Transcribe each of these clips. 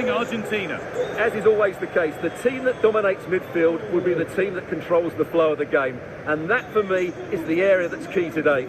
Argentina. As is always the case, the team that dominates midfield will be the team that controls the flow of the game. And that, for me, is the area that's key today.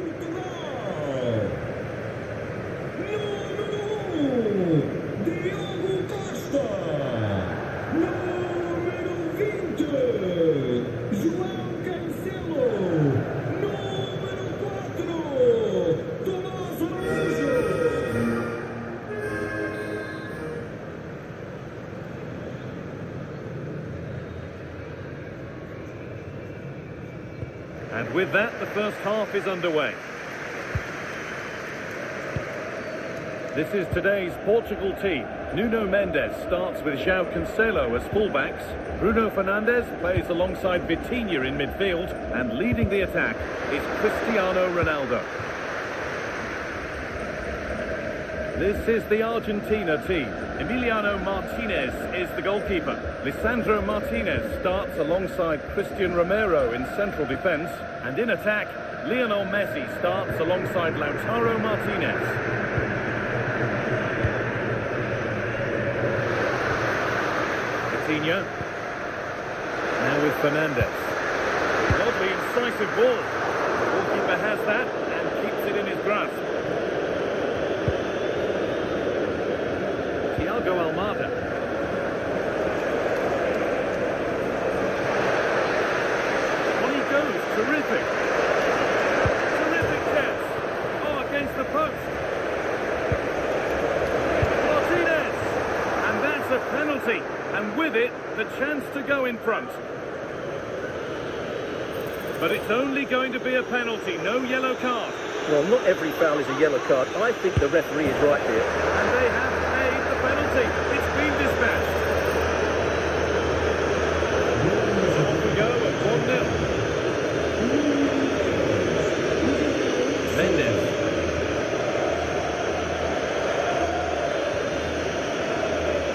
And with that, the first half is underway. This is today's Portugal team. Nuno Mendes starts with João Cancelo as fullbacks. Bruno Fernandes plays alongside Vitinha in midfield. And leading the attack is Cristiano Ronaldo. This is the Argentina team. Emiliano Martinez is the goalkeeper. Lisandro Martinez starts alongside Christian Romero in central defence. And in attack, Lionel Messi starts alongside Lautaro Martinez. Vitinha. Now with Fernandes. Lovely incisive ball. The goalkeeper has that and keeps it in his grasp. Almada. On he goes, terrific. Terrific catch. Oh, against the post. Martinez. And that's a penalty. And with it, the chance to go in front. But it's only going to be a penalty, no yellow card. Well, not every foul is a yellow card. I think the referee is right here. And they have paid the penalty. It's been dispatched. So on we go at 1-0. Mendes.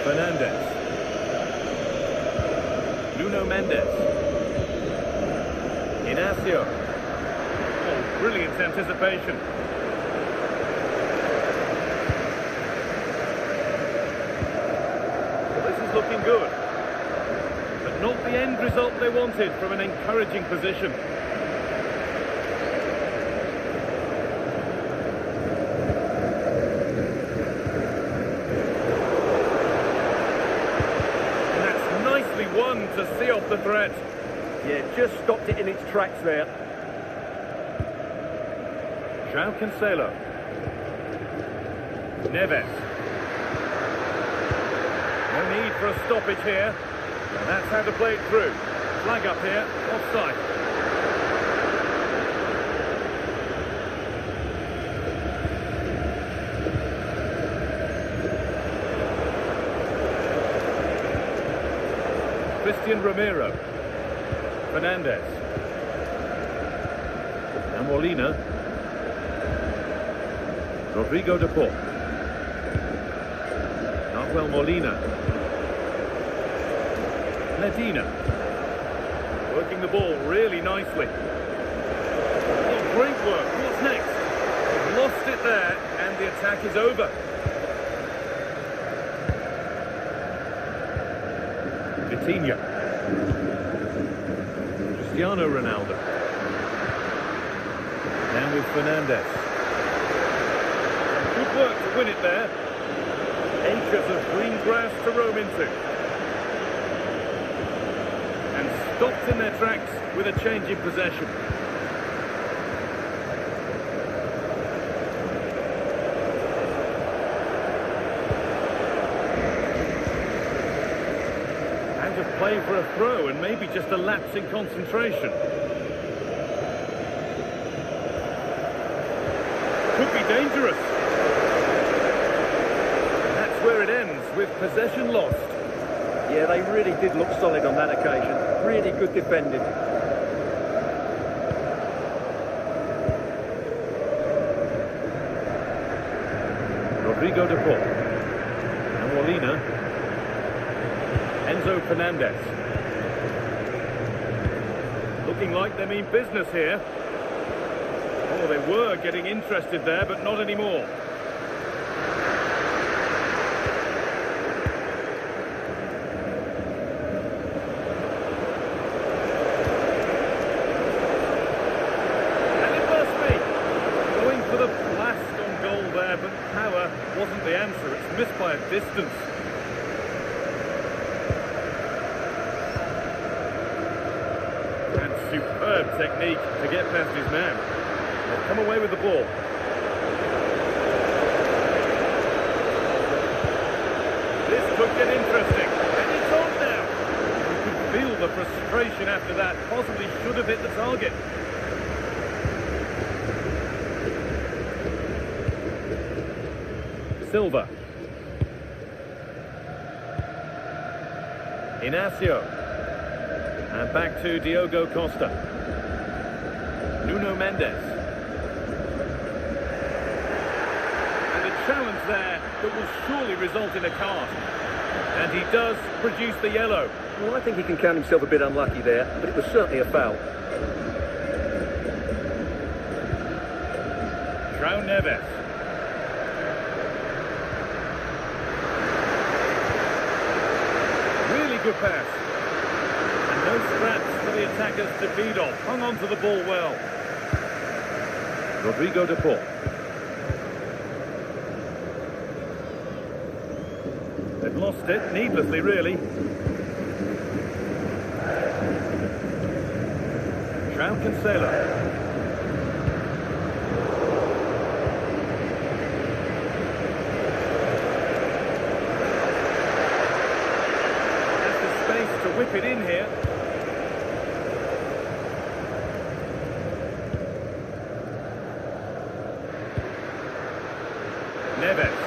Fernandes. Nuno Mendes. Inacio. Oh, brilliant anticipation. Looking good, but not the end result they wanted from an encouraging position. And that's nicely won to see off the threat. Yeah, just stopped it in its tracks there. João Cancelo. Neves. No need for a stoppage here. And that's how to play it through. Flag up here, offside. Christian Romero. Fernandes. And Molina. Rodrigo de Paul. Nahuel Molina. Medina. Working the ball really nicely. Oh, great work. What's next? They've lost it there, and the attack is over. Vitinha. Cristiano Ronaldo. Now with Fernandes. Good work to win it there. Acres of green grass to roam into. And stopped in their tracks with a change in possession. Out of play for a throw, and maybe just a lapse in concentration. Could be dangerous. Where it ends with possession lost. Yeah, they really did look solid on that occasion. Really good defending. Rodrigo de Paul. And Molina. Enzo Fernandez. Looking like they mean business here. Oh, they were getting interested there, but not anymore. missed by a distance. And superb technique to get past his man. They'll come away with the ball. This could get interesting. And it's on now. You could feel the frustration after that. Possibly should have hit the target. Silva. Inacio. And back to Diogo Costa. Nuno Mendes. And a challenge there that will surely result in a card. And he does produce the yellow. Well, I think he can count himself a bit unlucky there, but it was certainly a foul. João Neves. Really good pass. And no scraps for the attackers to feed off. Hung on to the ball well. Rodrigo de Paul. They've lost it needlessly, really. João Cancelo. To whip it in here. Neves.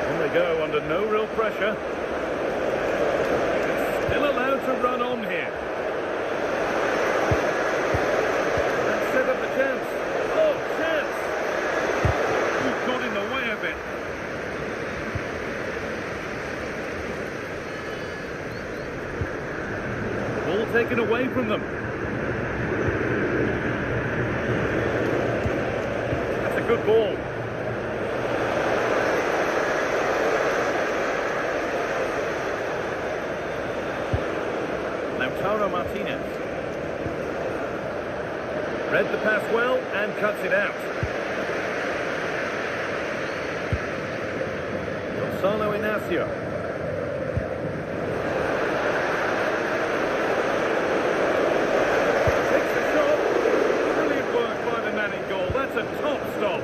On they go under no real pressure. Still allowed to run on here. And set up a chance. Oh, chance! Who got in the way of it? Ball taken away from them. That's a good ball. Lautaro Martinez. Read the pass well and cuts it out. Gonzalo Inacio. That's a top stop.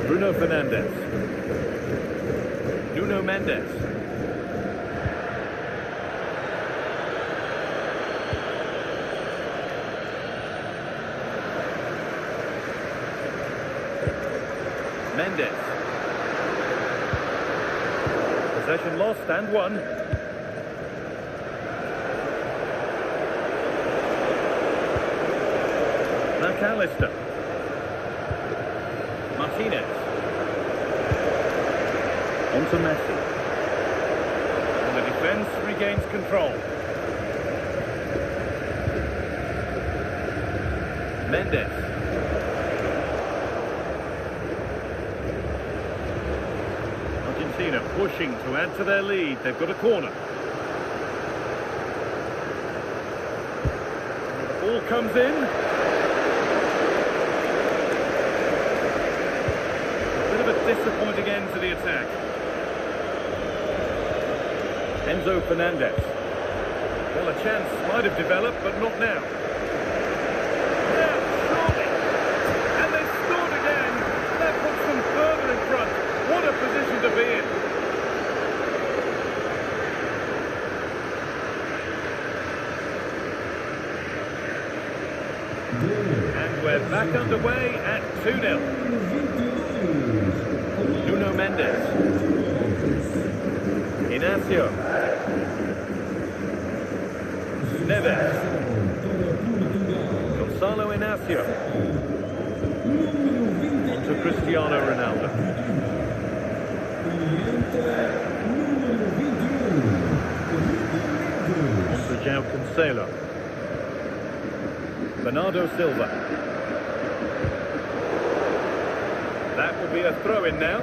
Bruno Fernandes. Nuno Mendes. Mendes. Possession lost and won. McAllister. Martinez. On to Messi. And the defence regains control. Mendes. Argentina pushing to add to their lead. They've got a corner. The ball comes in. Disappointing end to the attack. Enzo Fernandez. Well, a chance might have developed, but not now. Now, surely. And they scored again. That puts them further in front. What a position to be in. And we're back underway at 2-0. Nuno Mendes. Inacio. Neves. Gonzalo Inacio. On to Cristiano Ronaldo. On to João Cancelo. Bernardo Silva. That will be a throw-in now.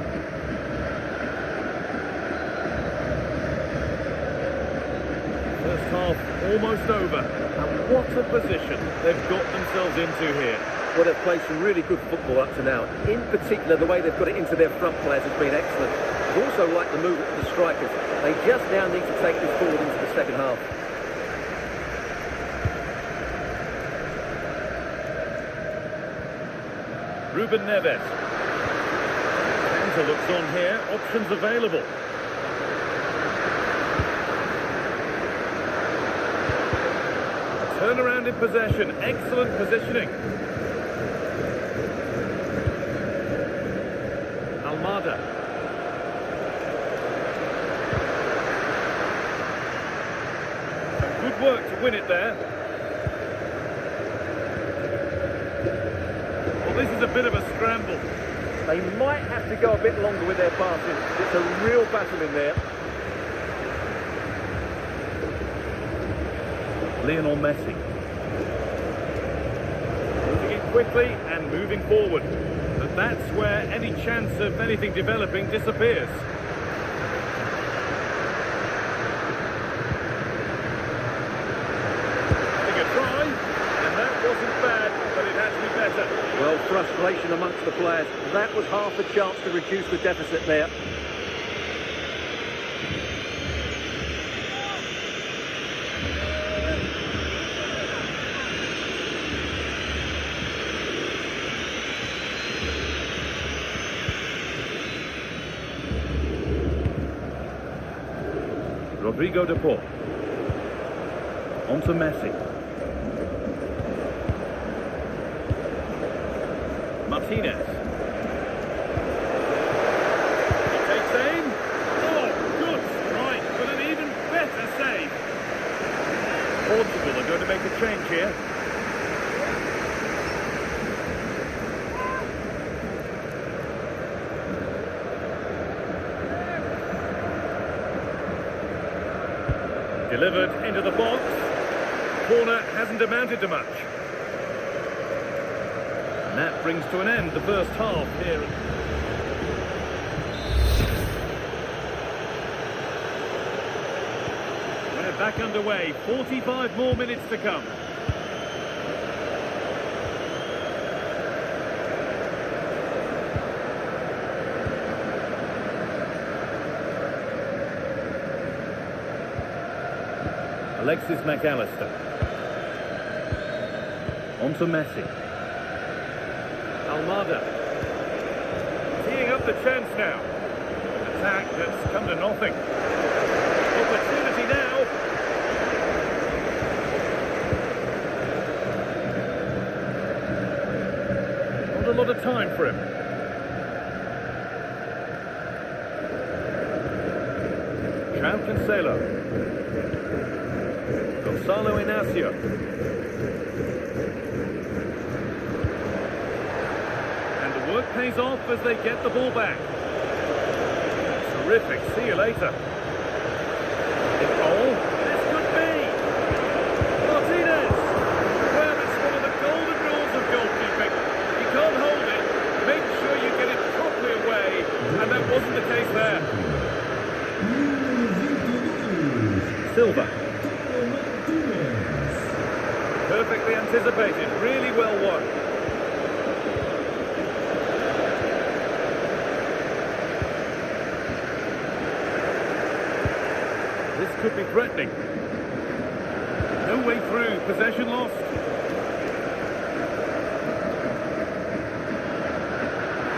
First half almost over. And what a position they've got themselves into here. Well, they've played some really good football up to now. In particular, the way they've got it into their front players has been excellent. I also like the movement of the strikers. They just now need to take this forward into the second half. Ruben Neves. Santa looks on here. Options available. Turnaround in possession. Excellent positioning. Almada. Some good work to win it there. Well, this is a bit of a scramble. They might have to go a bit longer with their passing. It's a real battle in there. Lionel Messi. Moving in quickly and moving forward. But that's where any chance of anything developing disappears. Having a try, and that wasn't bad, but it had to be better. Well, frustration amongst the players. That was half a chance to reduce the deficit there. Rodrigo de Paul. On to Messi. Martinez. He takes aim. Oh, good strike, but an even better save. Portugal are going to make a change here. Delivered into the box. Corner hasn't amounted to much. And that brings to an end the first half here. We're back underway. 45 more minutes to come. Alexis McAllister. On to Messi. Almada. Teeing up the chance now. An attack that's come to nothing. Opportunity now. Not a lot of time for him. João Cancelo. Gonzalo Inacio. And the work pays off as they get the ball back. Terrific. See you later. In goal. This could be. Martinez. Well, it's one of the golden rules of goalkeeping. You can't hold it. Make sure you get it properly away. And that wasn't the case there. Silva. Perfectly anticipated, really well won. This could be threatening. No way through, possession lost.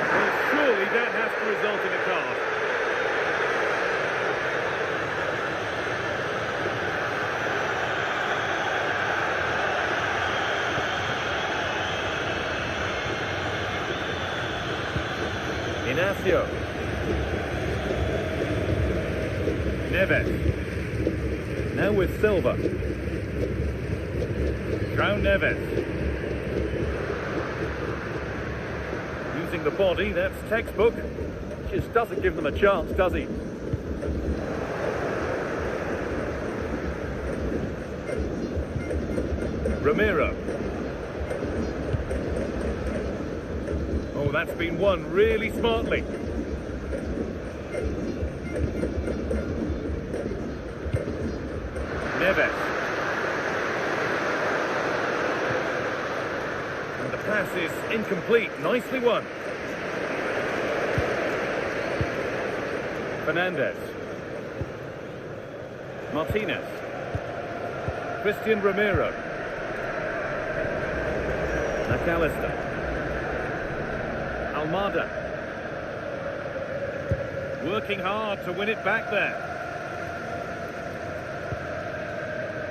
Well, surely that has to result in a card. Inacio. Neves. Now with Silva. João Neves. Using the body, that's textbook. Just doesn't give them a chance, does he? Romero. Oh, that's been won really smartly. Neves. And the pass pass is incomplete. Nicely won. Fernandez. Martinez. Christian Romero. McAllister. Almada. Working hard to win it back there.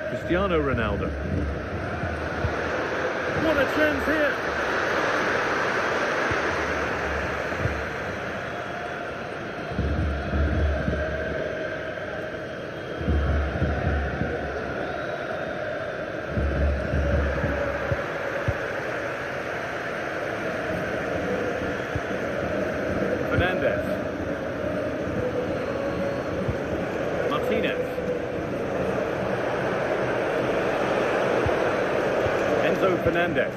Cristiano Ronaldo. What a chance here! Fernandez. Martinez. Fernandez.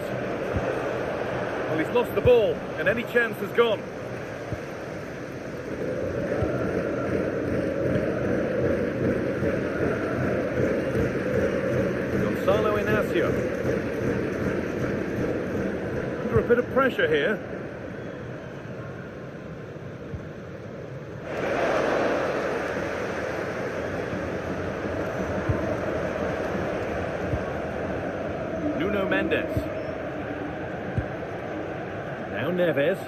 Well, he's lost the ball, and any chance has gone. Gonzalo Inacio. Under a bit of pressure here. Mendes. Now Neves.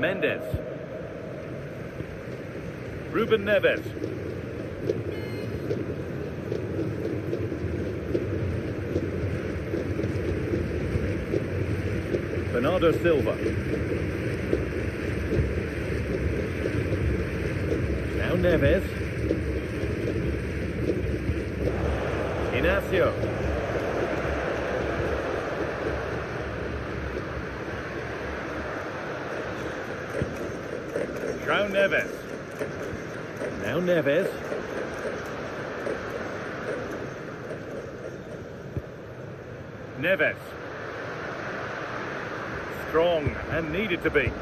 Mendes. Ruben Neves. Bernardo Silva. Now Neves. Inacio. João Neves. Now Neves. Neves. Strong and needed to be.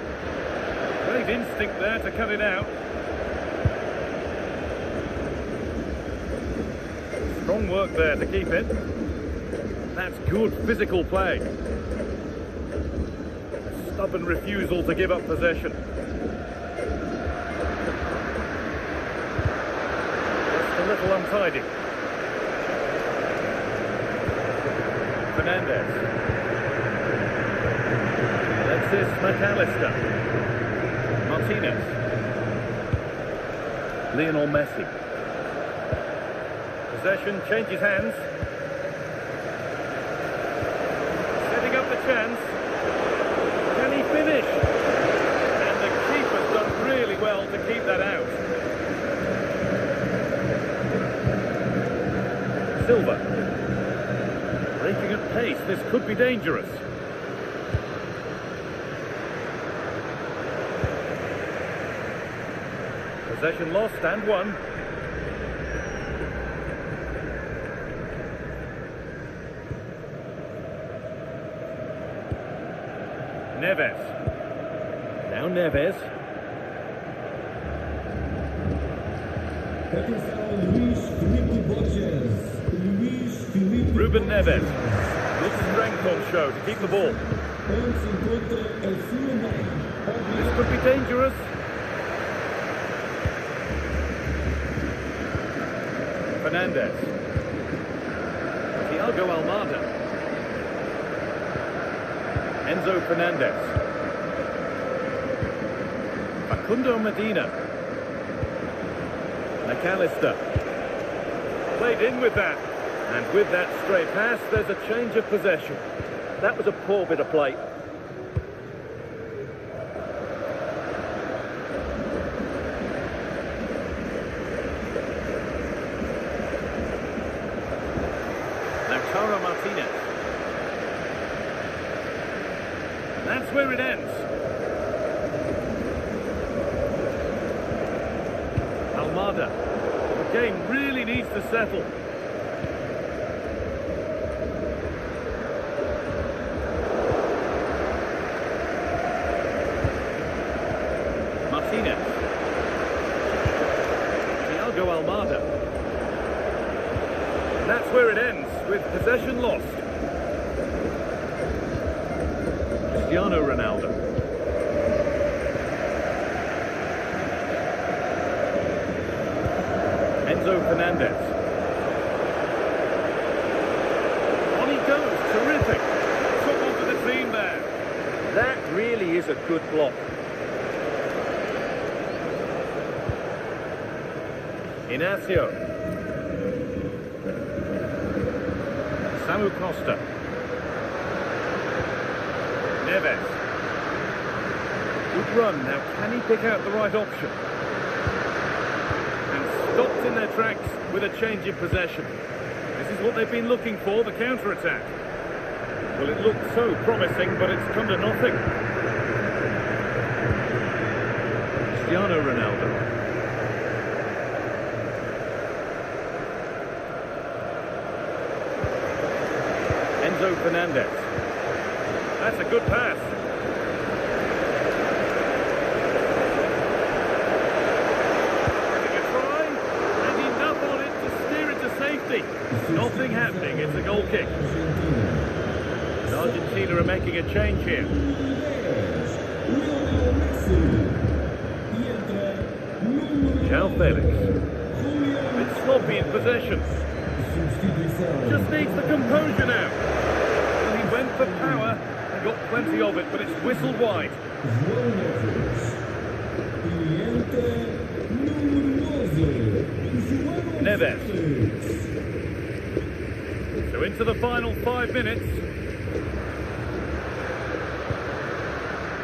Great instinct there to cut it out. Strong work there to keep it. That's good physical play. Stubborn refusal to give up possession. Just a little untidy. Fernandez. Alexis McAllister. Martinez. Lionel Messi. Possession changes hands. Setting up the chance. Can he finish? And the keeper's done really well to keep that out. Silva. Breaking at pace, this could be dangerous. Possession lost and won. Neves. Now Neves. Ruben Neves. Good strength on show to keep the ball. This could be dangerous. Fernandez. Thiago Almada. Enzo Fernandez. Facundo Medina. McAllister. Played in with that. And with that stray pass, there's a change of possession. That was a poor bit of play. Lautaro Martinez. That's where it ends. Almada. The game really needs to settle. Martinez. Thiago Almada. That's where it ends, with possession lost. Cristiano Ronaldo. Enzo Fernandez. On he goes, terrific. Football for the team there. That really is a good block. Inacio. Samu Costa. Neves. Good run. Now, can he pick out the right option? And stopped in their tracks with a change in possession. This is what they've been looking for, the counter-attack. Well, it looked so promising, but it's come to nothing. Cristiano Ronaldo. Enzo Fernandez. That's a good pass. Having a try, and enough on it to steer it to safety. Nothing happening, it's a goal kick. And Argentina are making a change here. João Felix. A bit sloppy in possession. Just needs the composure now. Well, he went for power and got plenty of it, but it's whistled wide. Neves. So into the final 5 minutes.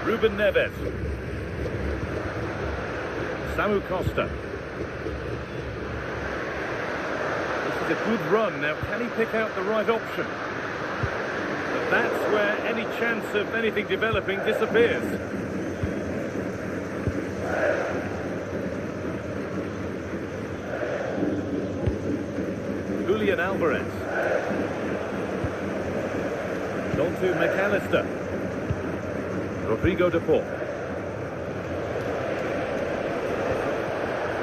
Ruben Neves. Samu Costa. A good run. Now, can he pick out the right option? But that's where any chance of anything developing disappears. Julian Alvarez. On to McAllister. Rodrigo de Paul.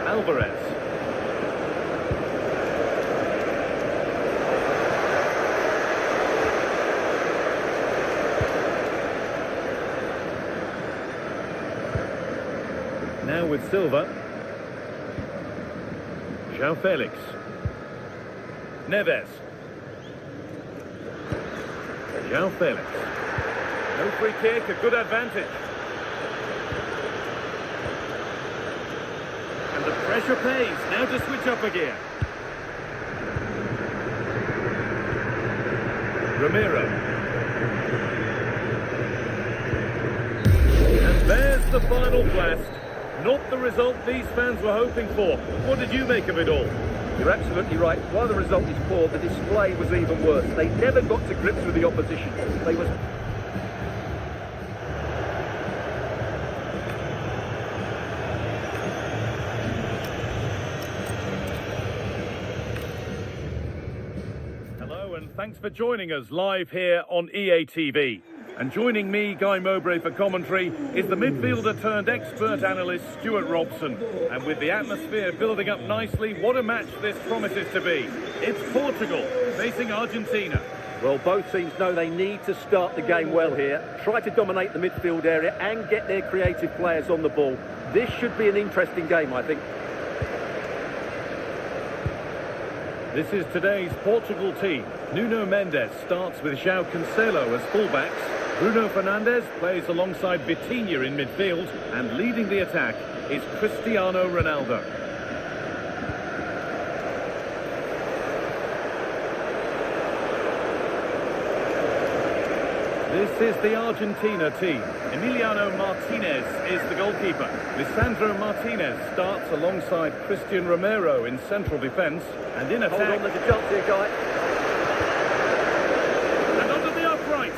Alvarez. Now with Silva. João Felix. Neves. João Felix. No free kick, a good advantage. And the pressure pays. Now to switch up a gear. Romero. And there's the final blast. Not the result these fans were hoping for. What did you make of it all? You're absolutely right. While the result is poor, the display was even worse. They never got to grips with the opposition. They was... Hello and thanks for joining us live here on EA TV. And joining me, Guy Mowbray, for commentary is the midfielder turned expert analyst Stuart Robson. And with the atmosphere building up nicely, what a match this promises to be. It's Portugal facing Argentina. Well, both teams know they need to start the game well here, try to dominate the midfield area and get their creative players on the ball. This should be an interesting game, I think. This is today's Portugal team. Nuno Mendes starts with João Cancelo as fullbacks. Bruno Fernandes plays alongside Vitinha in midfield, and leading the attack is Cristiano Ronaldo. This is the Argentina team. Emiliano Martinez is the goalkeeper. Lisandro Martinez starts alongside Christian Romero in central defence, and in attack... Hold on, there's a chance here, Guy. And under the upright.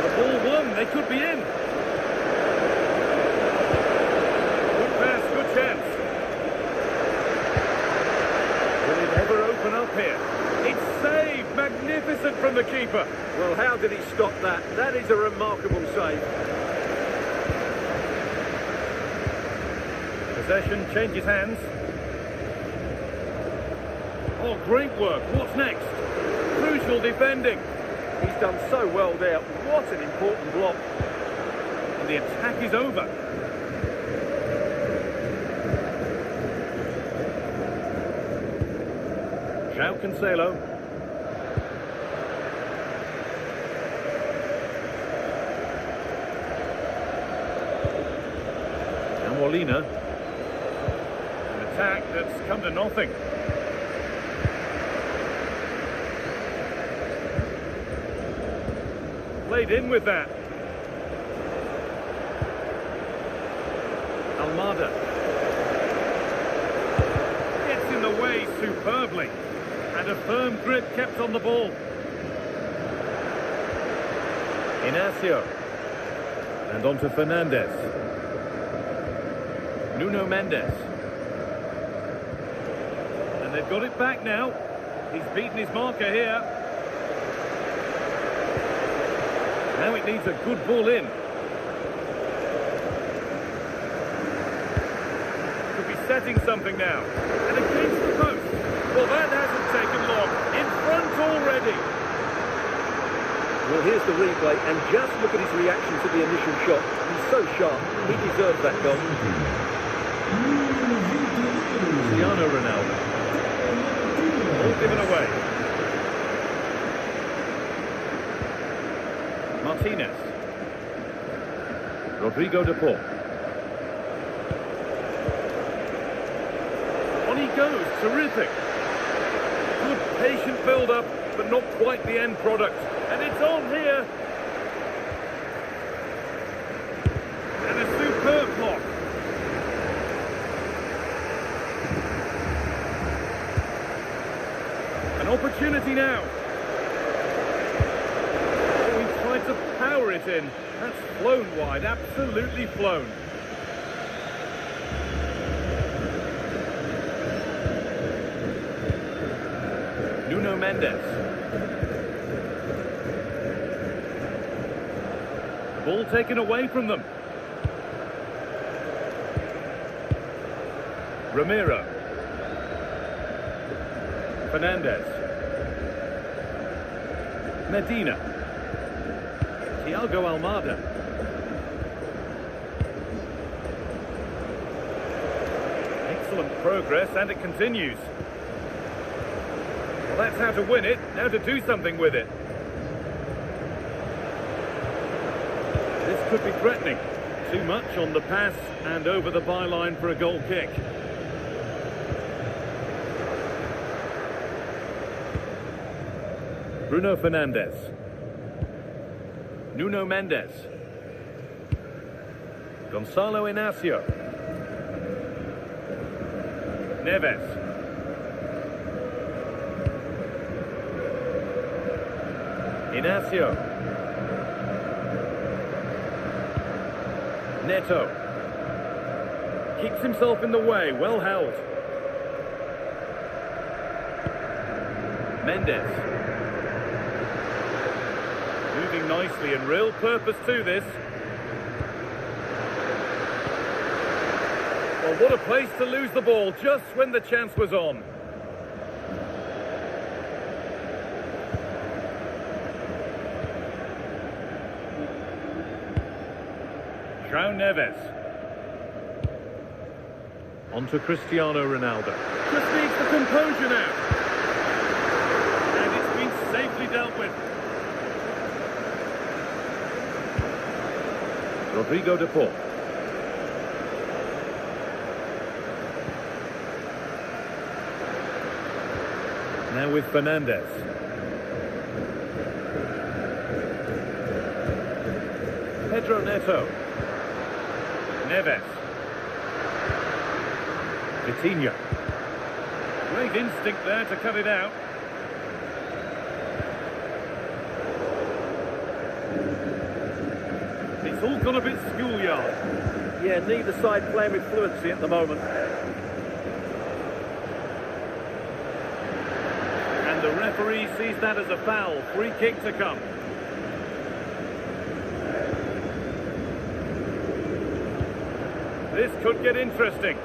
Ball won, they could be in. Good pass, good chance. Will it ever open up here? It's saved, magnificent from the keeper. Well, how did he stop that? That is a remarkable save. Possession changes hands. Oh, great work. What's next? Crucial defending. He's done so well there. What an important block. And the attack is over. João Cancelo. And Molina. An attack that's come to nothing. Played in with that. Almada. Gets in the way superbly. And a firm grip kept on the ball. Inacio. And on to Fernandes. Nuno Mendes. And they've got it back now. He's beaten his marker here. Now it needs a good ball in. Could be setting something now. And against the post. Well, that hasn't taken long. In front already. Well, here's the replay, and just look at his reaction to the initial shot. He's so sharp. He deserves that goal. Cristiano Ronaldo. All given away. Martinez. Rodrigo de Paul. On he goes. Terrific. Good patient build-up, but not quite the end product. And it's on here. And a superb block. An opportunity now. Oh, he tried to power it in. That's flown wide, absolutely flown. Nuno Mendes. The ball taken away from them. Ramiro. Fernandes. Medina. Thiago Almada. Excellent progress, and it continues. Well, that's how to win it. Now to do something with it. This could be threatening. Too much on the pass and over the byline for a goal kick. Bruno Fernandes. Nuno Mendes. Gonçalo Inacio. Neves. Inacio. Neto. Keeps himself in the way, well held. Mendes. Moving nicely and real purpose to this. Well, what a place to lose the ball just when the chance was on. João Neves. On to Cristiano Ronaldo. Just needs the composure now. And it's been safely dealt with. Rodrigo de Paul. Now with Fernandes. Pedro Neto. Neves. Vitinha. Great instinct there to cut it out. It's all gone a bit schoolyard. Yeah, neither side playing with fluency at the moment. And the referee sees that as a foul. Free kick to come. This could get interesting.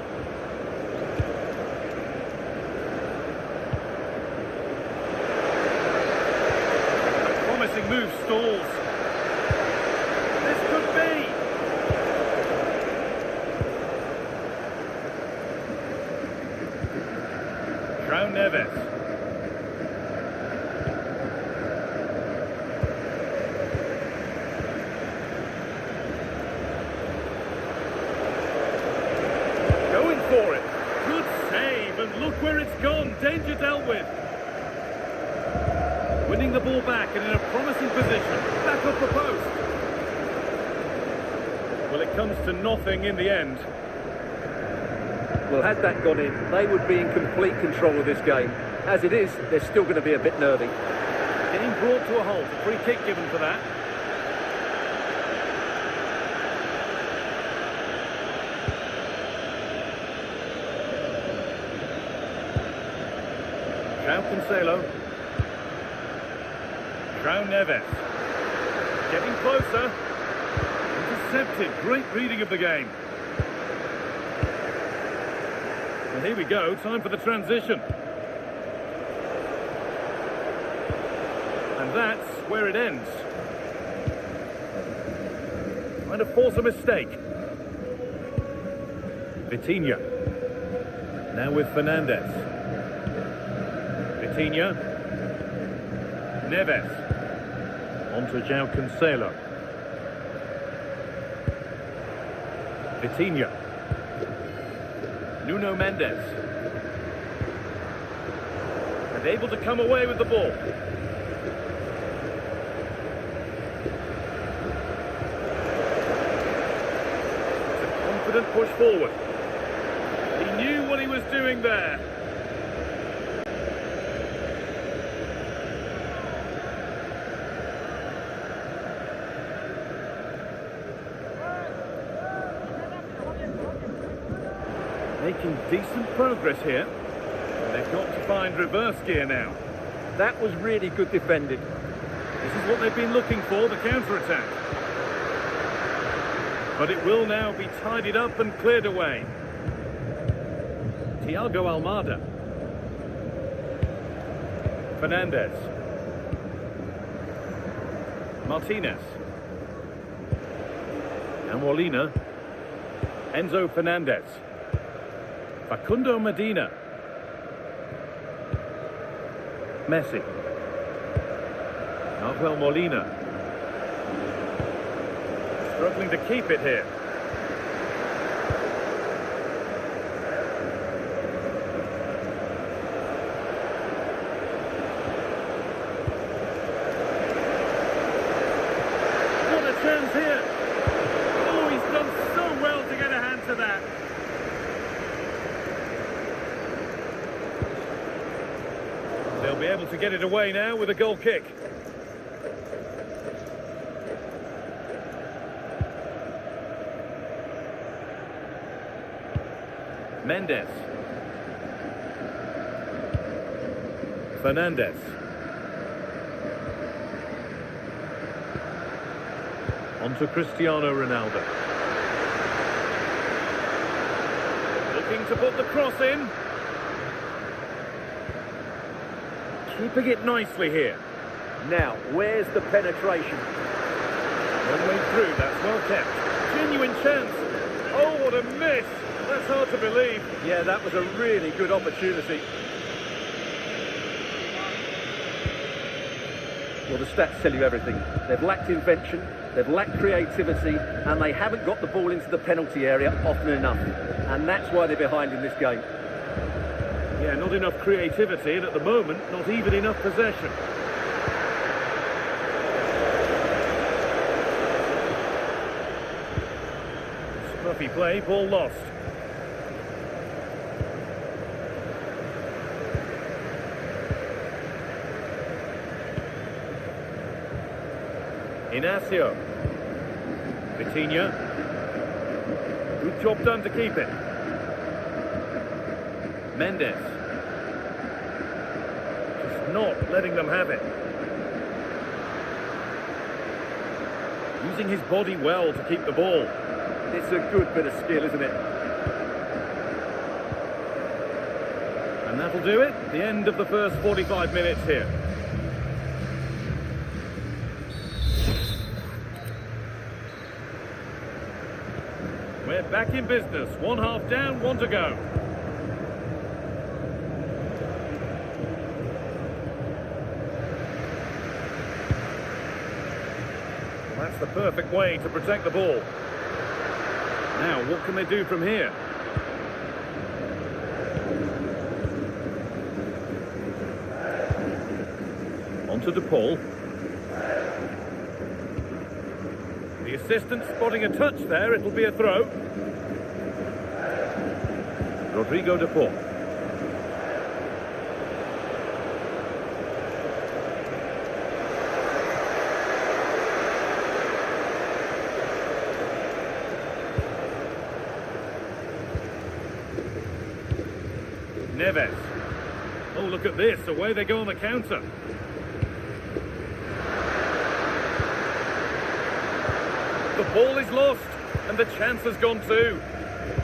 danger dealt with. Winning the ball back and in a promising position. Back up the post. Well, it comes to nothing in the end. Well, had that gone in, they would be in complete control of this game. As it is, they're still going to be a bit nervy. Getting brought to a halt. A free kick given for that. João Cancelo. João Neves. Getting closer. Intercepted. Great reading of the game. And here we go. Time for the transition. And that's where it ends. Trying to force a mistake. Vitinha. Now with Fernandes. Vitinha. Neves. On to João Cancelo. Vitinha. Nuno Mendes. And able to come away with the ball. It's a confident push forward. He knew what he was doing there. Making decent progress here. They've got to find reverse gear now. That was really good defending. This is what they've been looking for, the counter-attack. But it will now be tidied up and cleared away. Thiago Almada. Fernandes. Martinez. Now Molina. Enzo Fernandez. Facundo Medina. Messi. Nahuel Molina. Struggling to keep it here. What a chance here. Oh, he's done so well to get a hand to that. They'll be able to get it away now with a goal kick. Mendes. Fernandes. On to Cristiano Ronaldo. Looking to put the cross in. Keeping it nicely here. Now, where's the penetration? One way through, that's well kept. Genuine chance. Oh, what a miss. That's hard to believe. Yeah, that was a really good opportunity. Well, the stats tell you everything. They've lacked invention, they've lacked creativity, and they haven't got the ball into the penalty area often enough. And that's why they're behind in this game. Yeah, not enough creativity, and at the moment, not even enough possession. Scruffy play, ball lost. Inacio. Vitinha. Good job done to keep it. Mendes. Just not letting them have it. Using his body well to keep the ball. It's a good bit of skill, isn't it? And that'll do it. The end of the first 45 minutes here. We're back in business. One half down, one to go. That's the perfect way to protect the ball. Now, what can they do from here? to DePaul. The assistant spotting a touch there, it'll be a throw. Rodrigo DePaul. Neves. Oh, look at this, away they go on the counter. The ball is lost, and the chance has gone too.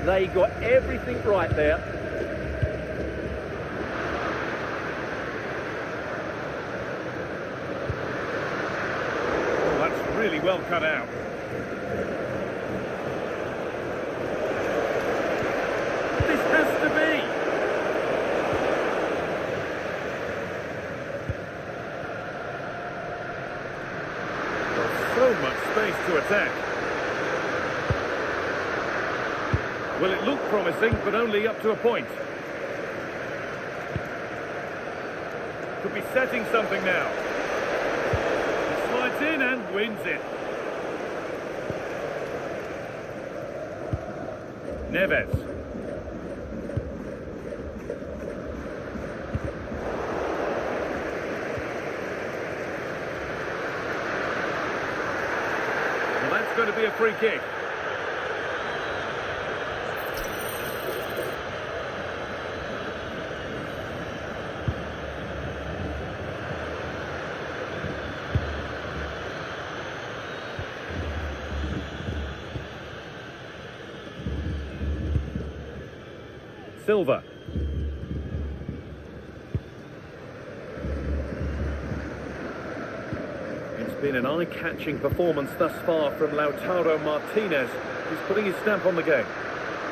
They got everything right there. Oh, that's really well cut out. This has to be. So much space to attack. Well, it looked promising, but only up to a point. Could be setting something now. He slides in and wins it. Neves. It's going to be a free kick. Silva. It's been an eye-catching performance thus far from Lautaro Martinez. He's putting his stamp on the game.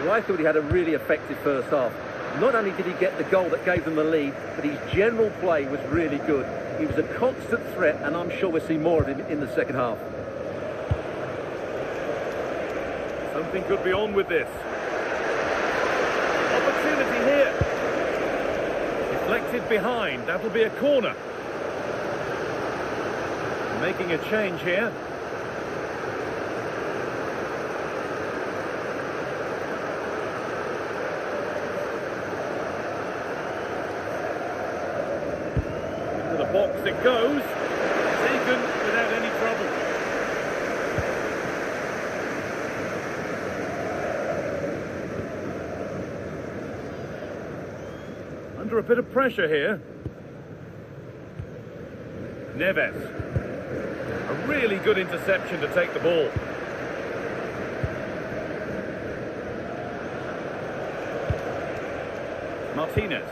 Well, I thought he had a really effective first half. Not only did he get the goal that gave them the lead, but his general play was really good. He was a constant threat, and I'm sure we'll see more of him in the second half. Something could be on with this. Opportunity here. Deflected behind. That'll be a corner. Making a change here. Into the box it goes. Taken without any trouble. Under a bit of pressure here. Neves. A really good interception to take the ball. Martinez.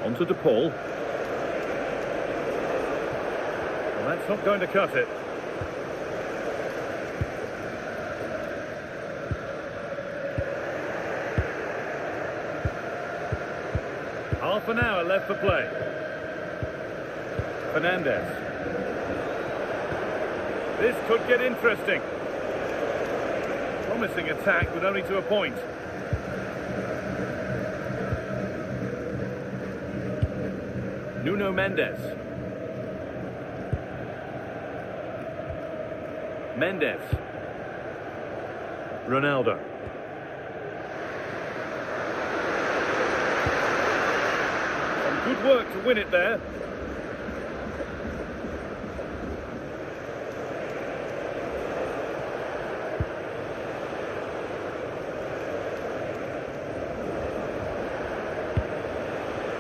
On to DePaul. Well, that's not going to cut it. Half an hour left for play. Fernandez. This could get interesting. Promising attack, but only to a point. Nuno Mendes. Mendes. Ronaldo. Some good work to win it there.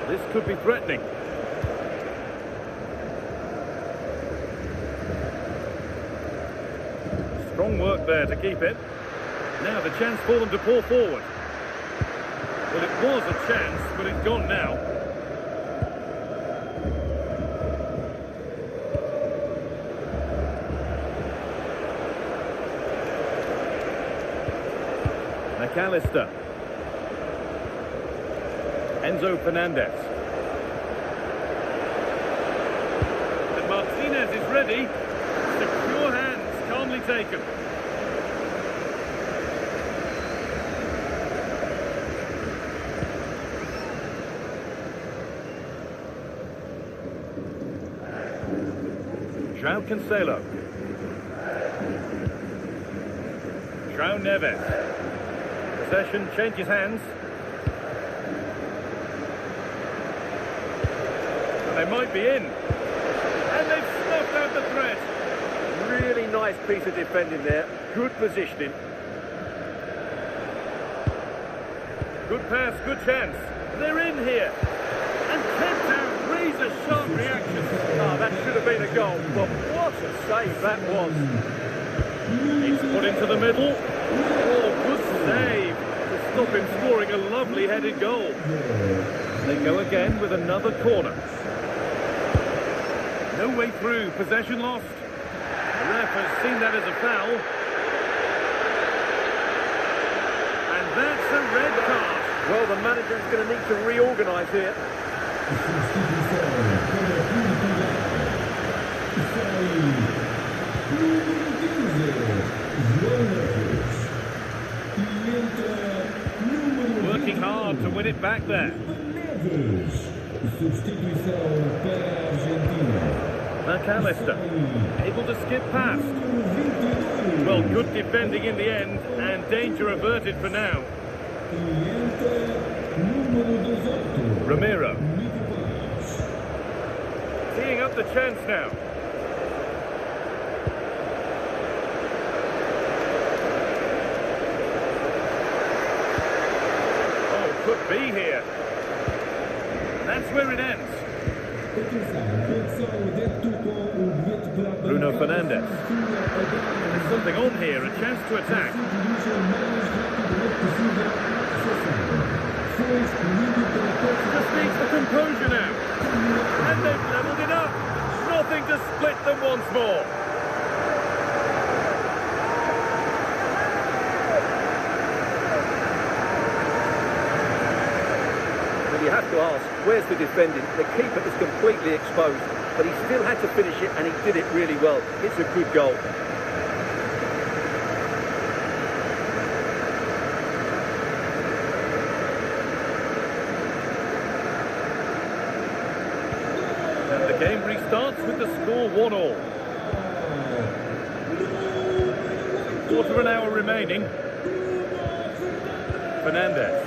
This could be threatening. Strong work there to keep it. Now the chance for them to pull forward. Well, it was a chance, but it's gone now. McAllister. Enzo Fernandez. And Martinez is ready. Secure hands, calmly taken. João Cancelo. João Neves. Possession changes hands. And they might be in. And they've snuffed out the threat. Really nice piece of defending there. Good positioning. Good pass, good chance. They're in here. And kept out. Razor-sharp reaction. Oh, that should have been a goal. But what a save that was. He's put into the middle. Oh, good save to stop him scoring a lovely headed goal. They go again with another corner. No way through. Possession lost. The ref has seen that as a foul. And that's a red card. Well, the manager's going to need to reorganise here. Working hard to win it back there. McAllister, able to skip past. Well, good defending in the end, and danger averted for now. Romero. Teeing up the chance now. Oh, could be here. That's where it ends. Bruno Fernandes. There's something on here, a chance to attack. Just needs the composure now. And they've levelled it up. Nothing to split them once more. Well, you have to ask, where's the defending? The keeper is completely exposed, but he still had to finish it, and he did it really well. It's a good goal. And the game restarts with the score 1-1. Quarter of an hour remaining. Fernandes.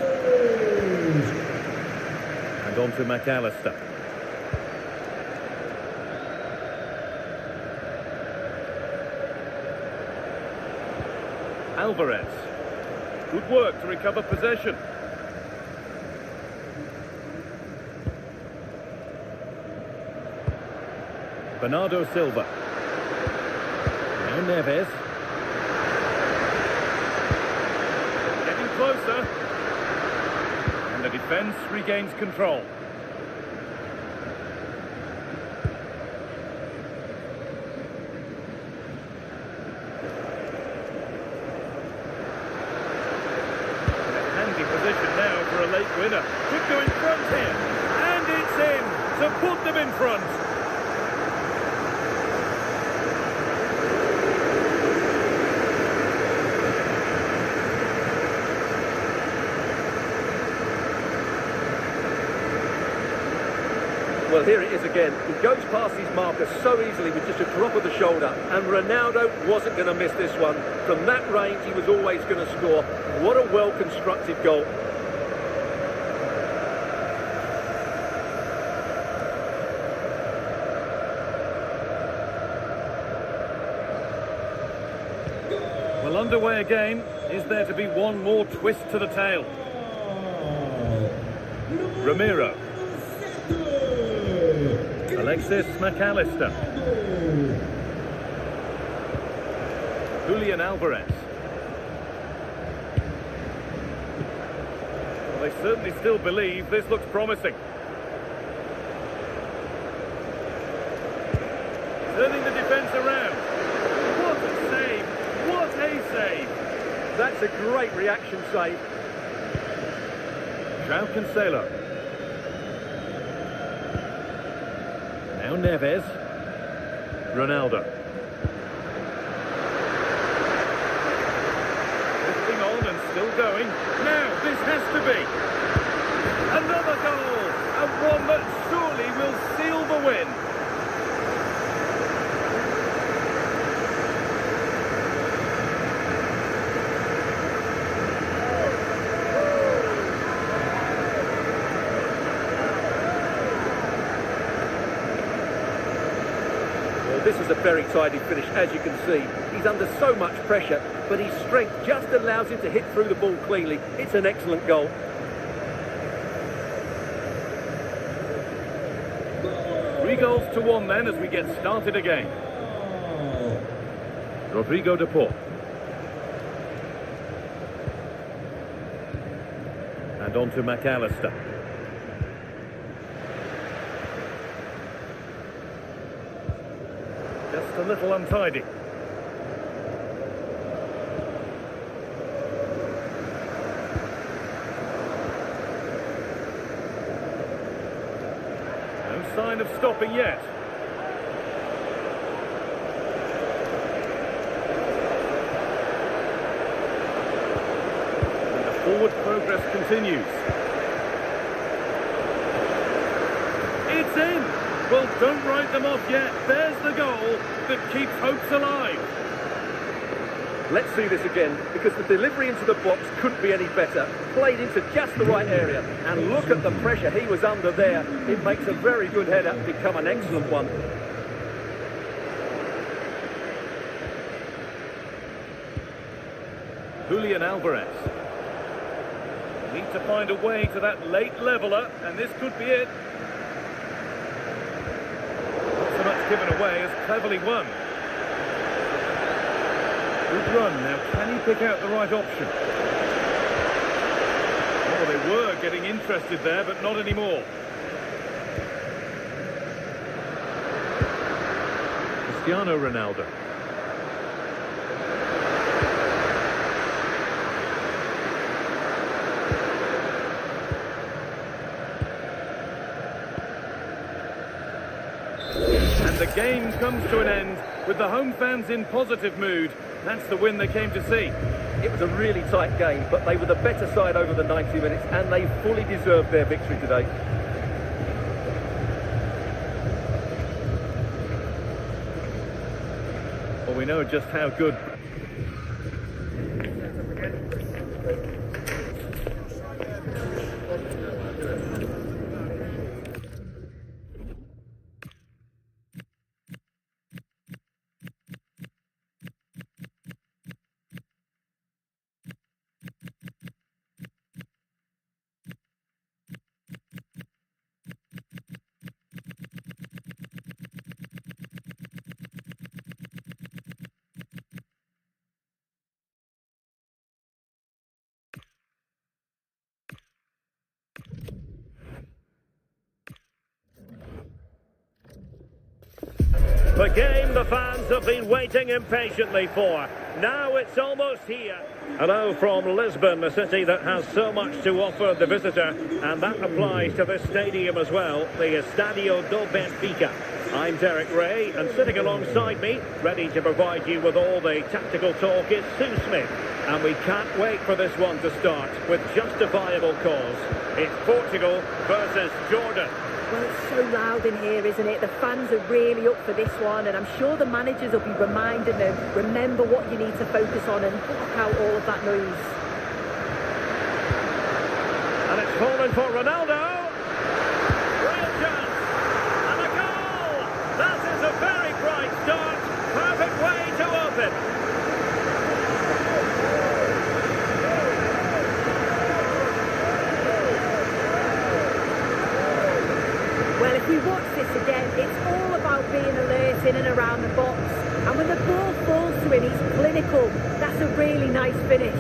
And on to McAllister. Alvarez. Good work to recover possession. Bernardo Silva. Now Neves. Getting closer. And the defence regains control. Handy position now for a late winner. Could go in front here. And it's in to put them in front. Well, here it is again. He goes past his marker so easily with just a drop of the shoulder, and Ronaldo wasn't going to miss this one. From that range, he was always going to score. What a well-constructed goal. Well, underway again. Is there to be one more twist to the tale? Romero. Alexis McAllister. Julian Alvarez. Well, they certainly still believe this looks promising. Turning the defence around. What a save! What a save! That's a great reaction save. João Cancelo. Now Neves. Ronaldo. Lifting on and still going. Now this has to be. Another goal! And one that surely will seal the win. This is a very tidy finish, as you can see. He's under so much pressure, but his strength just allows him to hit through the ball cleanly. It's an excellent goal. Three goals to one then as we get started again. Rodrigo de Paul. And on to McAllister. Just a little untidy. No sign of stopping yet. And the forward progress continues. It's in! Well, don't write them off yet. There's the goal that keeps hopes alive. Let's see this again, because the delivery into the box couldn't be any better. Played into just the right area. And look at the pressure he was under there. It makes a very good header become an excellent one. Julian Alvarez. Need to find a way to that late leveller, and this could be it. So much given away as cleverly won. Good run. Now, can he pick out the right option? Oh, they were getting interested there, but not anymore. Cristiano Ronaldo. And the game comes to an end with the home fans in positive mood. That's the win they came to see. It was a really tight game, but they were the better side over the 90 minutes, and they fully deserved their victory today. Well, we know just how good... The game the fans have been waiting impatiently for. Now it's almost here. Hello from Lisbon, a city that has so much to offer the visitor, and that applies to this stadium as well, the Estadio do Benfica. I'm Derek Ray, and sitting alongside me, ready to provide you with all the tactical talk, is Sue Smith. And we can't wait for this one to start with justifiable cause. It's Portugal versus Jordan. Well, it's so loud in here, isn't it? The fans are really up for this one, and I'm sure the managers will be reminding them, remember what you need to focus on and block out all of that noise. And it's fallen for Ronaldo. Real chance. And a goal. That is a very bright start. Perfect way to open. Well, if we watch this again, it's all about being alert in and around the box. And when the ball falls to him, he's clinical. That's a really nice finish.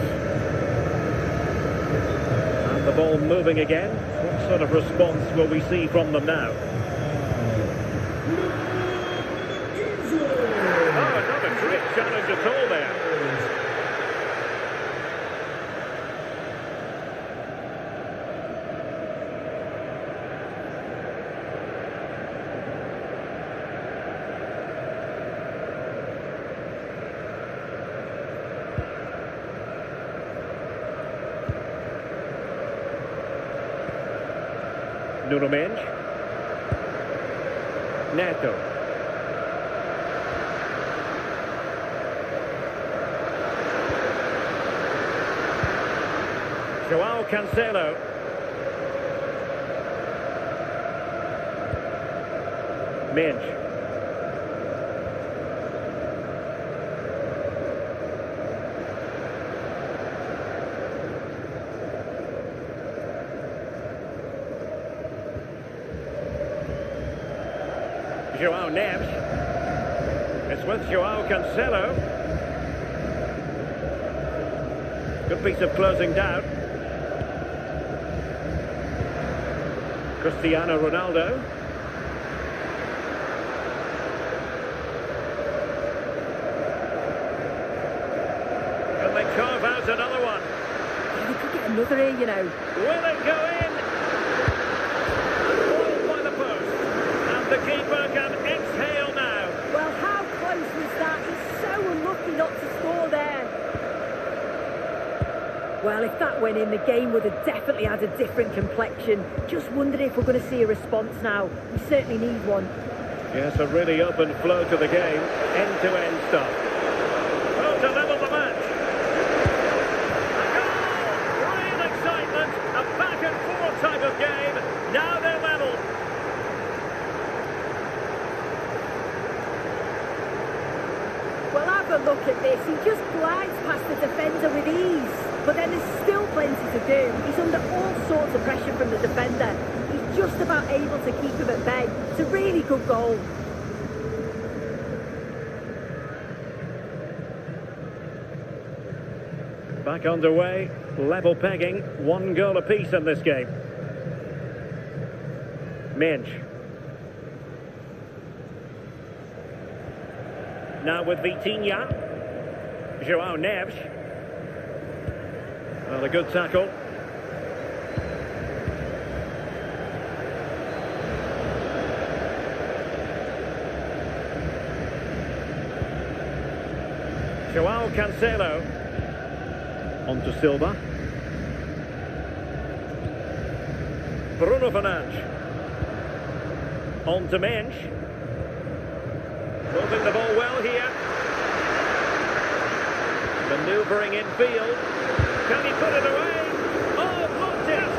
And the ball moving again. What sort of response will we see from them now? Oh, not a great challenge at all there. Nuno Mendes. Neto. João Cancelo. Mendes. Joao Neves. It's with Joao Cancelo. Good piece of closing down. Cristiano Ronaldo. Can they carve out another one? They could get another here, you know. Will it go in? Ball by the post. And the keeper can exhale now. Well, how close was that? He's so unlucky not to score there. Well, if that went in, the game would have definitely had a different complexion. Just wondered if we're going to see a response now. We certainly need one. Yes, a really open flow to the game. End-to-end stuff. Oh, to level the match. A goal! Real excitement. A back-and-forth type of game. Now they're level. Well, have a look at this. He just glides past the defender with ease. But then there's still plenty to do. He's under all sorts of pressure from the defender. He's just about able to keep him at bay. It's a really good goal. Back underway. Level pegging. 1 goal apiece in this game. Minch. Now with Vitinha. Joao Neves. Well, a good tackle. Joao Cancelo. On to Silva. Bruno Fernandes. On to Mensch. Moving the ball well here. Manoeuvring in field. Can he put it away? Oh, blocked it!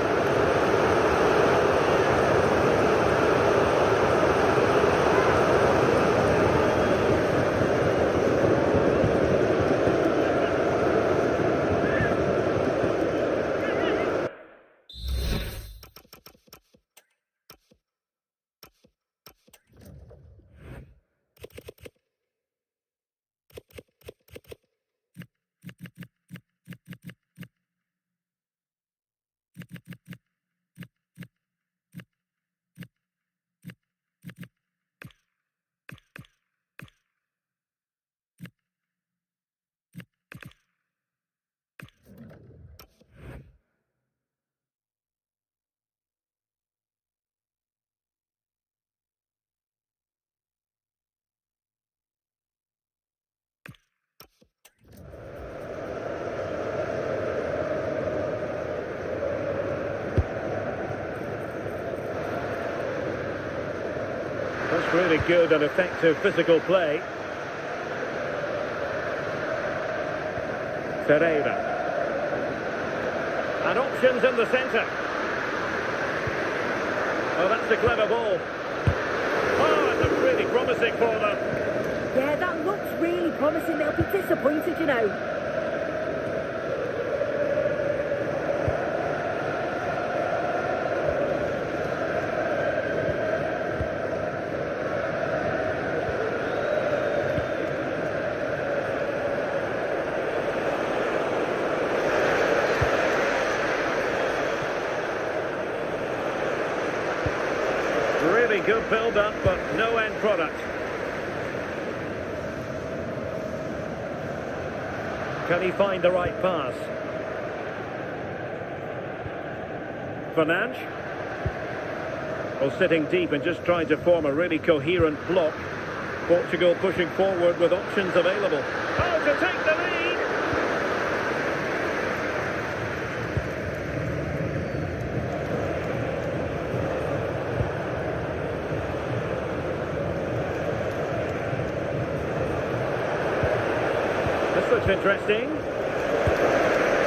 That's really good and effective physical play. Ferreira. And options in the centre. Oh, that's a clever ball. Oh, it looks really promising for them. Yeah, that looks really promising. They'll be disappointed, you know. Really good build-up, but no end product. Can he find the right pass? Fernandes. Well, sitting deep and just trying to form a really coherent block. Portugal pushing forward with options available. Oh, to take the lead! This looks interesting.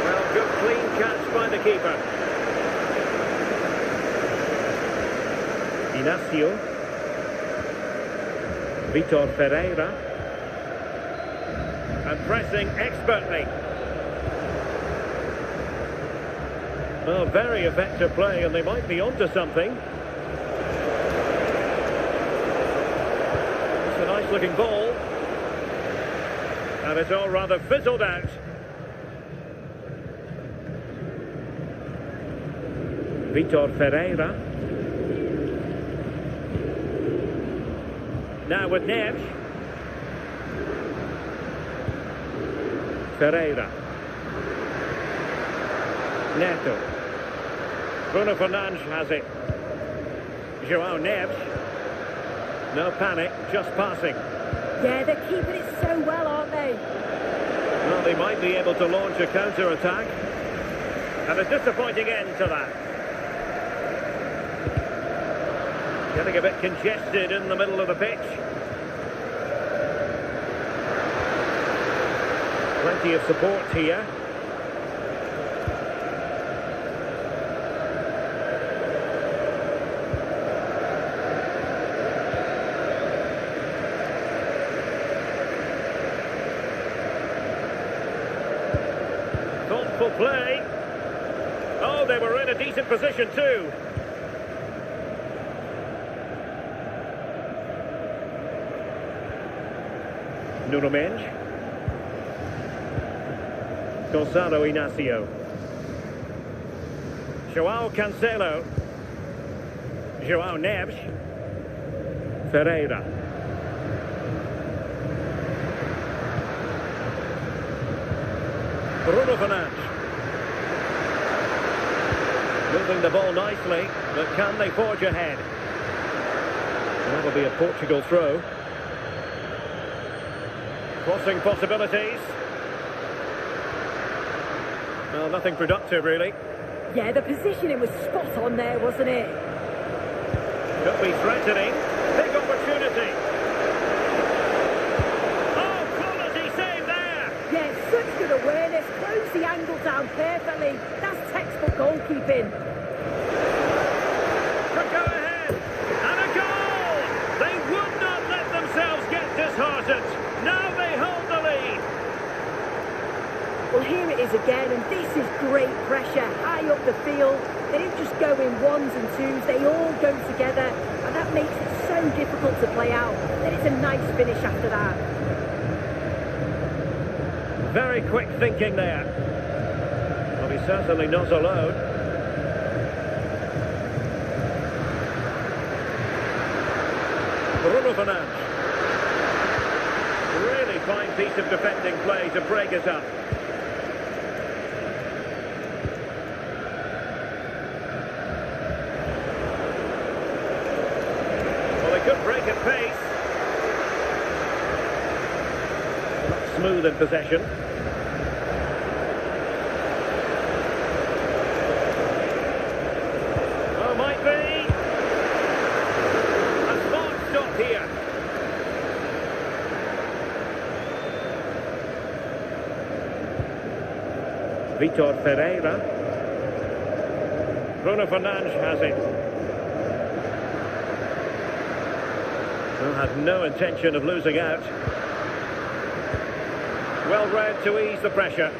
Well, good clean catch by the keeper. Inacio. Vitor Ferreira. And pressing expertly. Well, very effective play, and they might be onto something. looking ball. And it's all rather fizzled out. Vitor Ferreira. Now with Neves. Ferreira. Neto. Bruno Fernandes has it. João Neves. No panic, just passing. Yeah, they're keeping it so well, aren't they? Well, they might be able to launch a counter-attack. And a disappointing end to that. Getting a bit congested in the middle of the pitch. Plenty of support here. Thoughtful play. Oh, they were in a decent position too. Nuno Mendes. Gonzalo Inacio. João Cancelo. João Neves. Ferreira. Bruno Fernandes. Moving the ball nicely, but can they forge ahead? That'll be a Portugal throw. Crossing possibilities. Well, nothing productive, really. Yeah, the positioning was spot on there, wasn't it? Could be threatening. Big opportunity. Oh, quality save there! Yeah, such good awareness. Closed the angle down perfectly. That's textbook goalkeeping. Could go ahead. And a goal! They would not let themselves get disheartened. Now they hold the lead. Well, here it is again, and this is great pressure. High up the field. They didn't just go in ones and twos. They all go together, and that makes it so difficult to play out. Then it's a nice finish after that. Very quick thinking there. Well, he's certainly not alone. Bruno Fernandes. Really fine piece of defending play to break us up. Well, they could break at pace. Not smooth in possession. Oh, might be. A smart stop here. Vitor Ferreira. Bruno Fernandes has it. Well, had no intention of losing out. Well read to ease the pressure.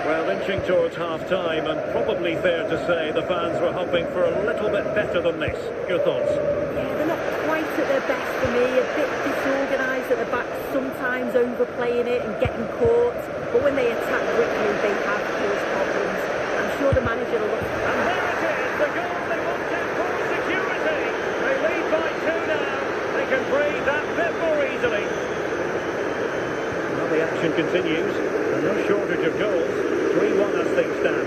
Well, inching towards half-time, and probably fair to say the fans were hoping for a little bit better than this. Your thoughts? Yeah, they're not quite at their best for me. A bit disorganised at the back, sometimes overplaying it and getting caught. But when they attack quickly, they have caused problems. I'm sure the manager will look... And there it is, the goal they wanted for security. They lead by 2 now. They can breathe that bit more easily. Well, the action continues. And no shortage of goals. 3-1 as things stand.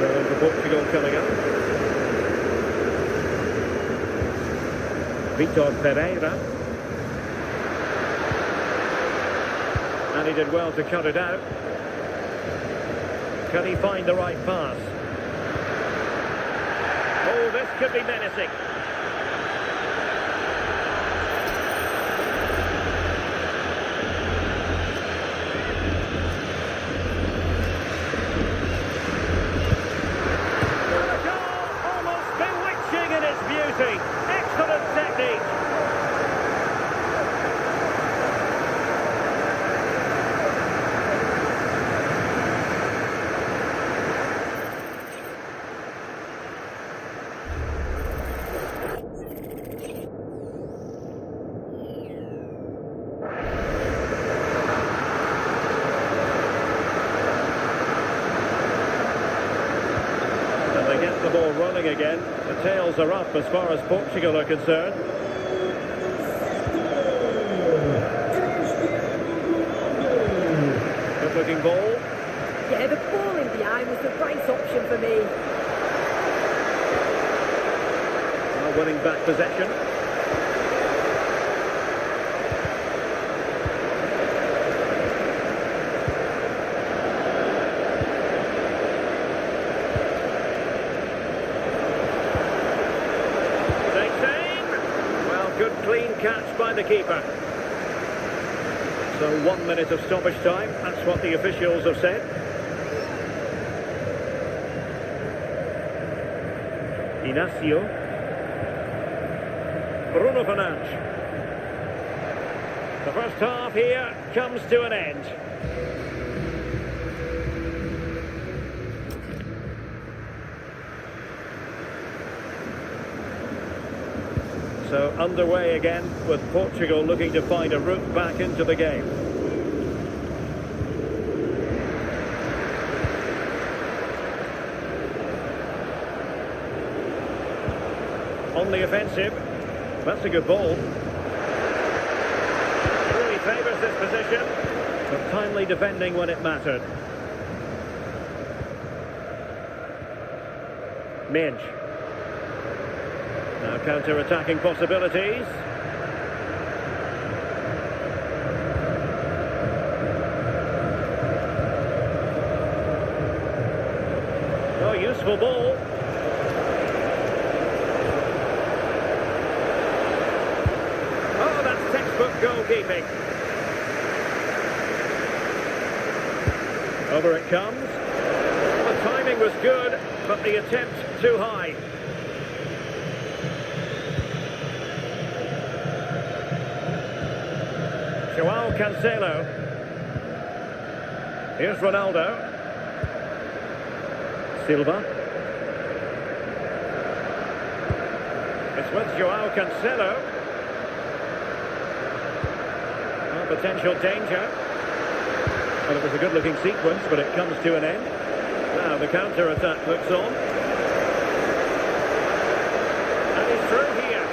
Goal for Portugal coming up. Vitor Ferreira. And he did well to cut it out. Can he find the right pass? Oh, this could be menacing. And a goal, almost bewitching in its beauty. Excellent technique. trailing again. The tails are up as far as Portugal are concerned. Good looking ball. Yeah, the ball in behind was the right option for me. Now winning back possession. Good clean catch by the keeper. So 1 minute of stoppage time, that's what the officials have said. Inacio. Bruno Fernandes. The first half here comes to an end. So underway again with Portugal looking to find a route back into the game. On the offensive, that's a good ball. Really favours this position, but timely defending when it mattered. Minge. Now counter-attacking possibilities. Oh, useful ball. Oh, that's textbook goalkeeping. Over it comes. The timing was good, but the attempt too high. Joao Cancelo. Here's Ronaldo. Silva. It's with Joao Cancelo. Oh, potential danger. Well, it was a good-looking sequence, but it comes to an end. Now the counter-attack looks on. And he's through here.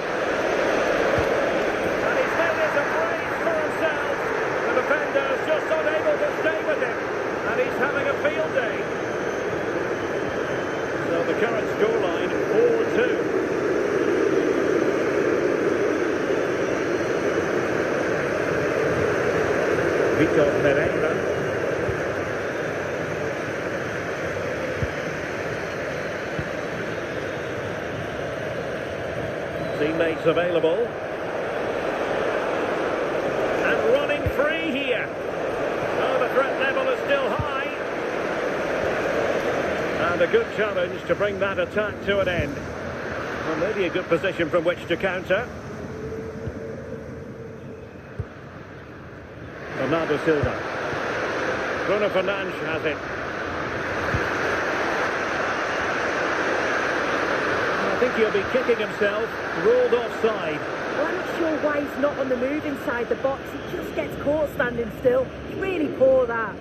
Defender's just unable to stay with him, and he's having a field day. So the current scoreline, 4-2. Vitor Pereira. Teammates available. Free here. Oh, the threat level is still high. And a good challenge to bring that attack to an end. Well, maybe a good position from which to counter. Bernardo Silva. Bruno Fernandes has it. I think he'll be kicking himself, ruled offside. Well, I'm not sure why he's not on the move inside the box. He just gets caught standing still. It's really poor, that.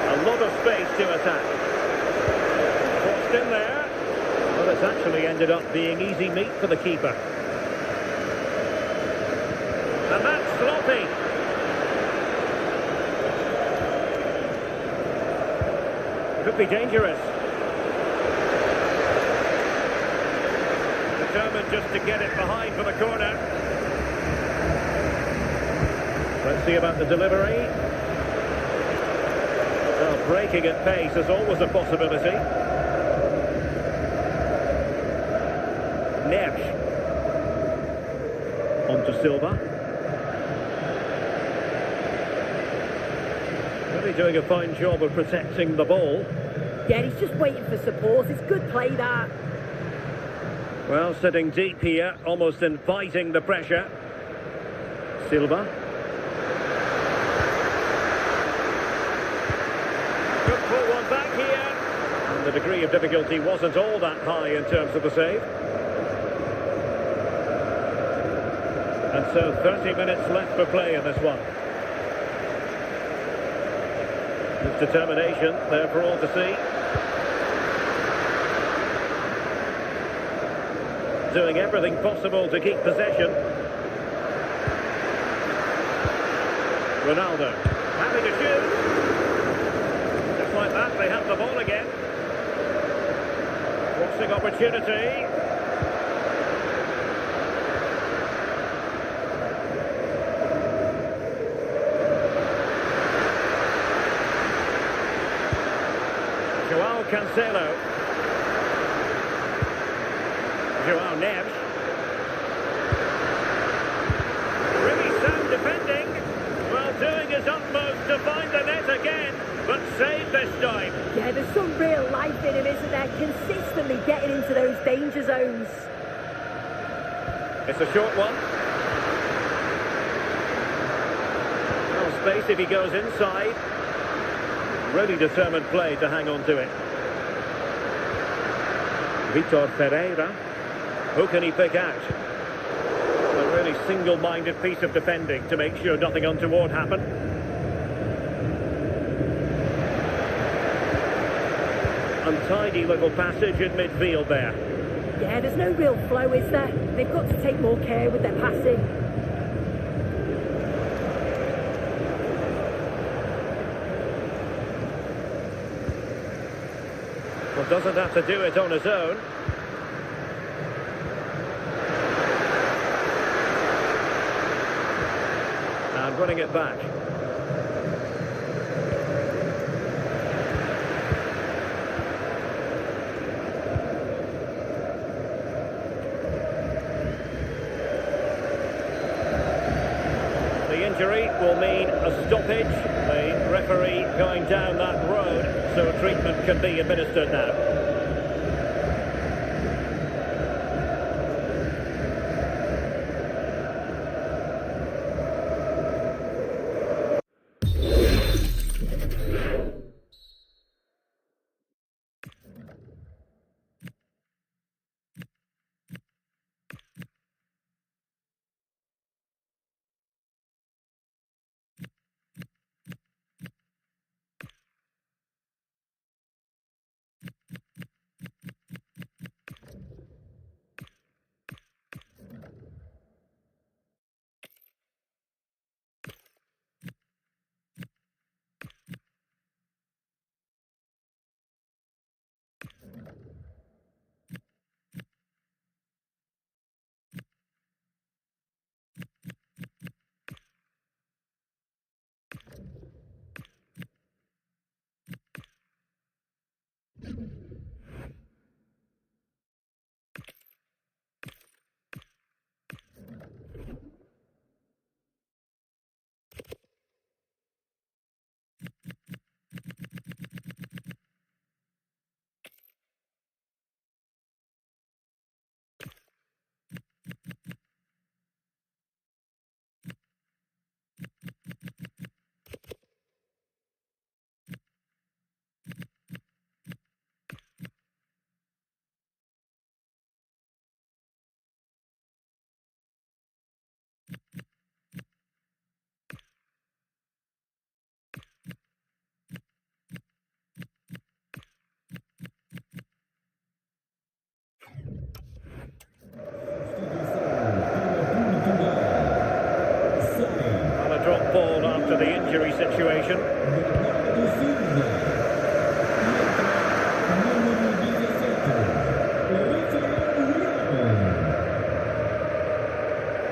A lot of space to attack. Crossed in there. Well, it's actually ended up being easy meat for the keeper. And that's sloppy. Could be dangerous. Determined just to get it behind for the corner. Let's see about the delivery. Well, breaking at pace is always a possibility. Neves. On to Silva. Really doing a fine job of protecting the ball. Yeah, he's just waiting for support. It's good play, that. Well, sitting deep here, almost inviting the pressure. Silva. Good pull one back here. And the degree of difficulty wasn't all that high in terms of the save. And so 30 minutes left for play in this one. With determination there for all to see. Doing everything possible to keep possession. Ronaldo having to shoot. Just like that, they have the ball again. Crossing opportunity. Joao Cancelo. Joao Neves. Really sound defending. Well, doing his utmost to find the net again, but saved this time. Yeah, there's some real life in him, isn't there? Consistently getting into those danger zones. It's a short one. No space if he goes inside. Really determined play to hang on to it. Vitor Ferreira. Who can he pick out? A really single-minded piece of defending to make sure nothing untoward happened. Untidy little passage in midfield there. Yeah, there's no real flow, is there? They've got to take more care with their passing. Well, doesn't have to do it on his own. And running it back. The injury will mean a stoppage. The referee going down that road, so treatment can be administered now. Drop ball after the injury situation.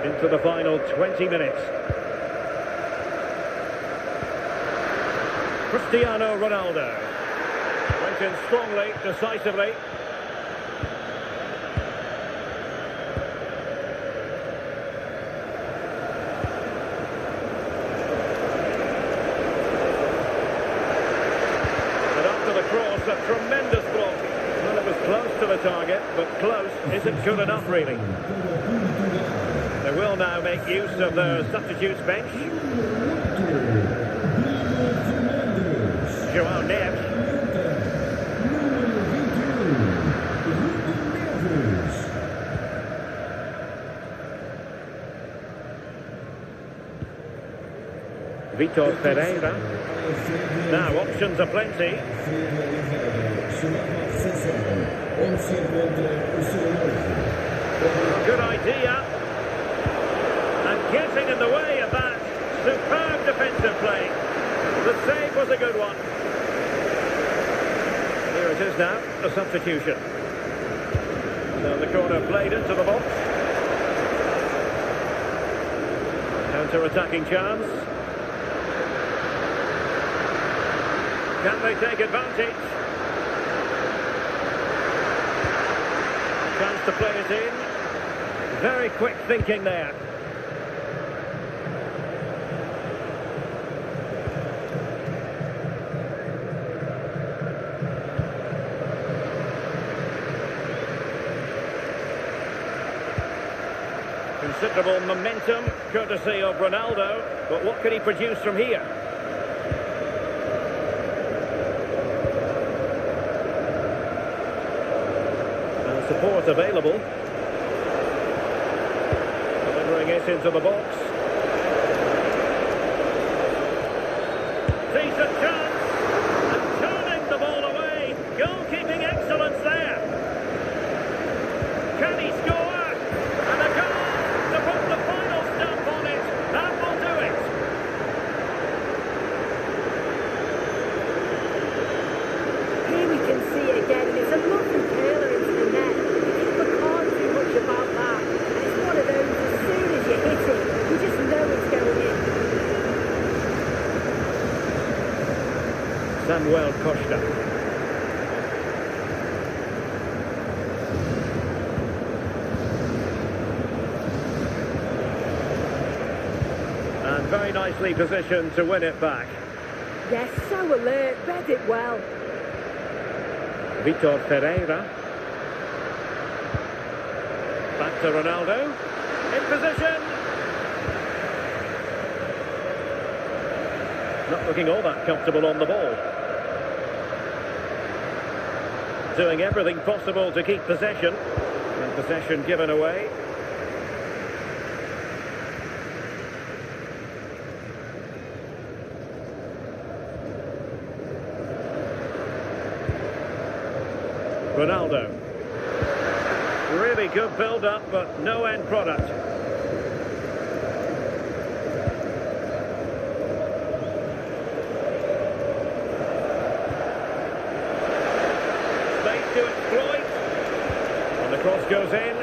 Into the final 20 minutes. Cristiano Ronaldo went in strongly, decisively. A tremendous block. Well, it was close to the target, but close isn't good enough, really. They will now make use of their substitutes bench. Joao Neves. Vitor Pereira. Now options are plenty. Good idea. And getting in the way of that. Superb defensive play. The save was a good one. Here it is now, a substitution. So the corner played into the box. Counter-attacking chance. Can they take advantage? Chance to play it in. Very quick thinking there. Considerable momentum, courtesy of Ronaldo, but what can he produce from here? And support available. Delivering it into the box. Decent chance, and turning the ball away. Goalkeeping excellence there. Can he score? And a goal! To put the final stamp on it. That will do it. Here we can see it again, and it's a lovely curler into the net. The keeper can't do much about that. And it's one of those, as soon as you hit it, you just know it's going in. Samuel Costa. And very nicely positioned to win it back. Yes, so alert, read it well. Vitor Pereira. Back to Ronaldo. In position. Not looking all that comfortable on the ball. Doing everything possible to keep possession. And possession given away. Ronaldo. Really good build-up, but no end product. Space to exploit. And the cross goes in.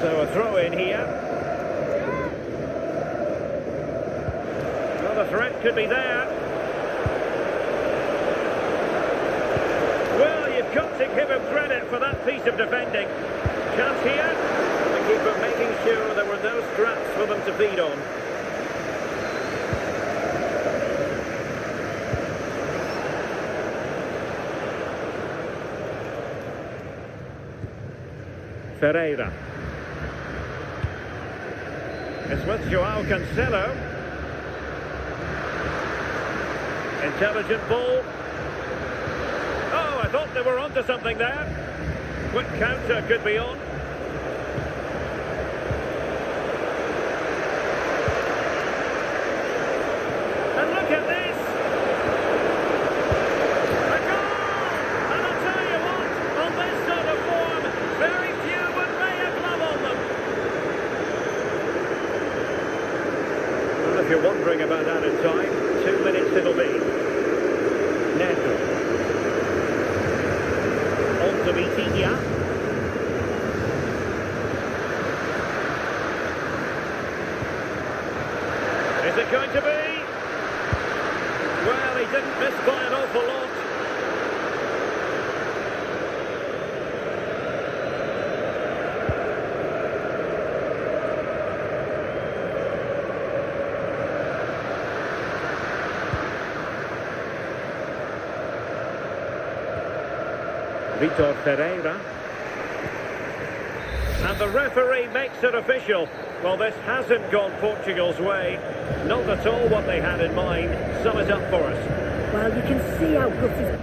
So a throw in here. Well, the threat could be there. Got to give him credit for that piece of defending. Chance here. The keeper making sure there were no scraps for them to feed on. Ferreira. It's with Joao Cancelo. Intelligent ball. I thought they were onto something there. Quick counter could be on. And look at this. A goal! And I'll tell you what, on this sort of form, very few would lay a glove on them. Well, if you're wondering about added time, 2 minutes it'll be. Neto. To Vitinha. Is it going to be? Well, he didn't miss by an awful lot. Vitor Pereira. And the referee makes it official. Well, this hasn't gone Portugal's way. Not at all what they had in mind. Sum it up for us. Well, you can see how good his...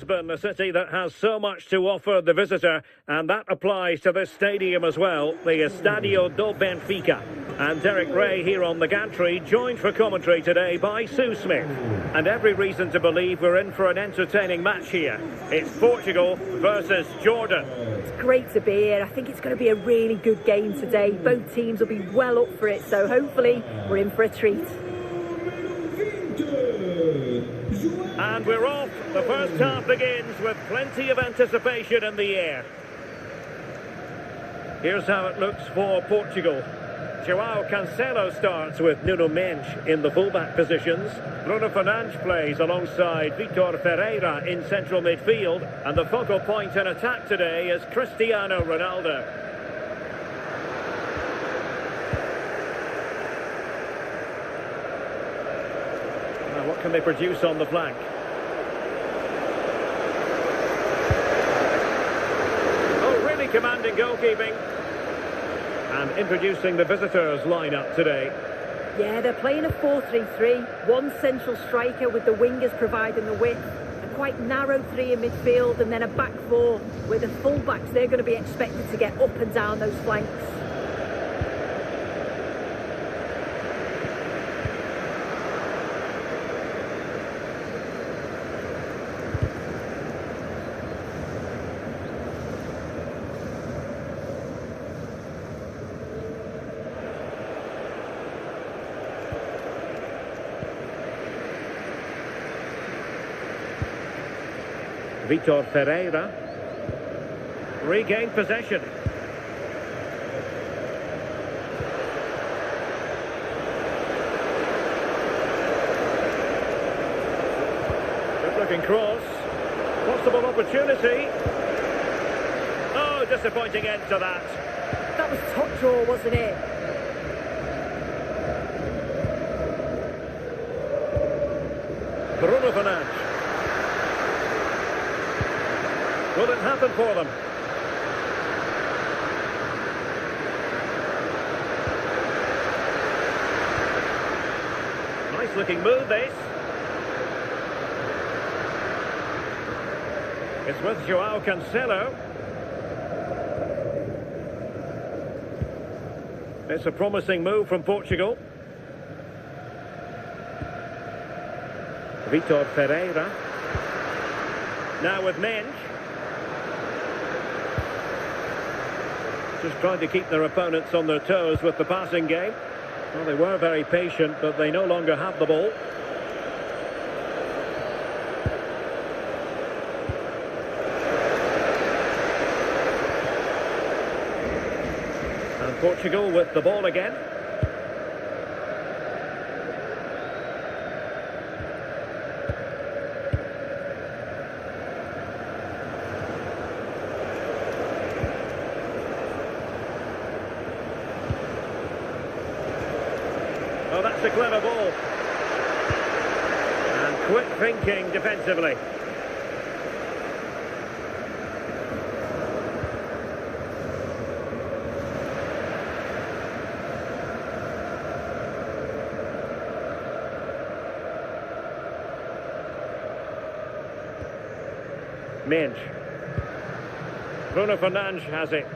Lisbon, a city that has so much to offer the visitor, and that applies to this stadium as well, the Estadio do Benfica. And Derek Ray here on the gantry, joined for commentary today by Sue Smith. And every reason to believe we're in for an entertaining match here. It's Portugal versus Jordan. It's great to be here. I think it's going to be a really good game today. Both teams will be well up for it, so hopefully we're in for a treat. And we're off. The first half begins with plenty of anticipation in the air. Here's how it looks for Portugal. João Cancelo starts with Nuno Mendes in the fullback positions. Bruno Fernandes plays alongside Vitor Ferreira in central midfield. And the focal point in attack today is Cristiano Ronaldo. Now, what can they produce on the flank? Oh, really commanding goalkeeping. And introducing the visitors lineup today. Yeah, they're playing a 4-3-3. One central striker with the wingers providing the width. A quite narrow three in midfield and then a back four with the full-backs. They're going to be expected to get up and down those flanks. Vitor Ferreira regained possession. Good looking cross. Possible opportunity. Oh, disappointing end to that. That was top draw, wasn't it? Bruno Fernandes. Will it happen for them? Nice looking move, this. It's with João Cancelo. It's a promising move from Portugal. Vitor Ferreira. Now with Mendes. Just trying to keep their opponents on their toes with the passing game. Well, they were very patient, but they no longer have the ball. And Portugal with the ball again. Oh, that's a clever ball. And quick thinking defensively. Mendes. Bruno Fernandes has it.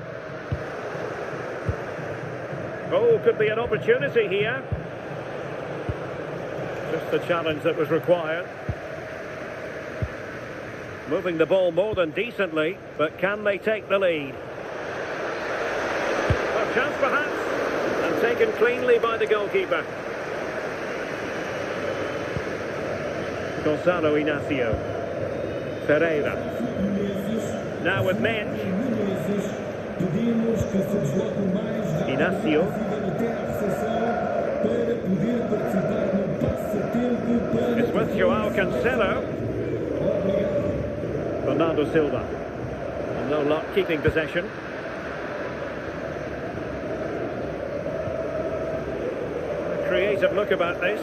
Oh, could be an opportunity here. Just the challenge that was required. Moving the ball more than decently, but can they take the lead? A chance perhaps, and taken cleanly by the goalkeeper. Gonzalo Inacio. Ferreira. Now with Mendes. Inacio. It's with João Cancelo. Bernardo Silva. And no luck keeping possession. A creative look about this.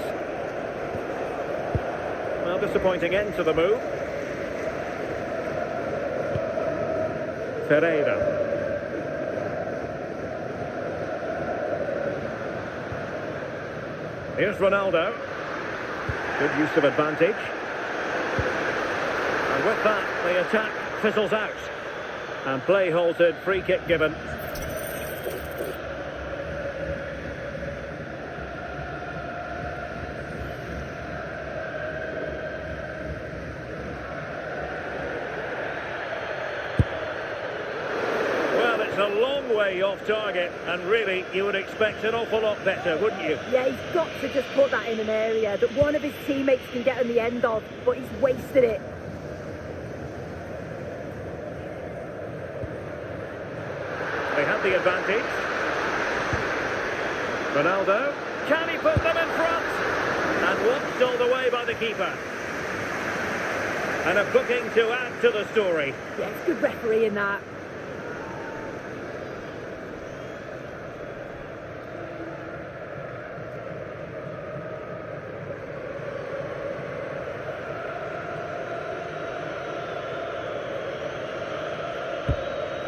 Well, disappointing end to the move. Ferreira. Here's Ronaldo. Good use of advantage. And And with that, the attack fizzles out. And play halted, free kick given. Well, it's a long way off target, and really, you would expect an awful lot better, wouldn't you? Yeah, he's got to just put that in an area that one of his teammates can get on the end of, but he's wasted it. They have the advantage. Ronaldo, can he put them in front? And watched all the way by the keeper. And a booking to add to the story. Yeah, it's good refereeing that.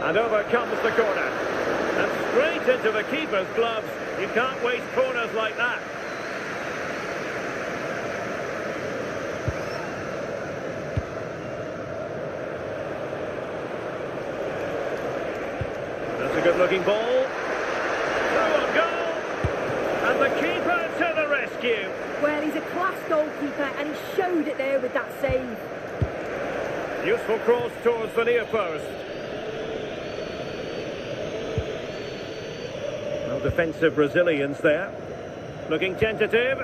And over comes the corner. And straight into the keeper's gloves. You can't waste corners like that. That's a good-looking ball. Through on goal. And the keeper to the rescue. Well, he's a class goalkeeper, and he showed it there with that save. Useful cross towards the near post. Defensive Brazilians there, looking tentative.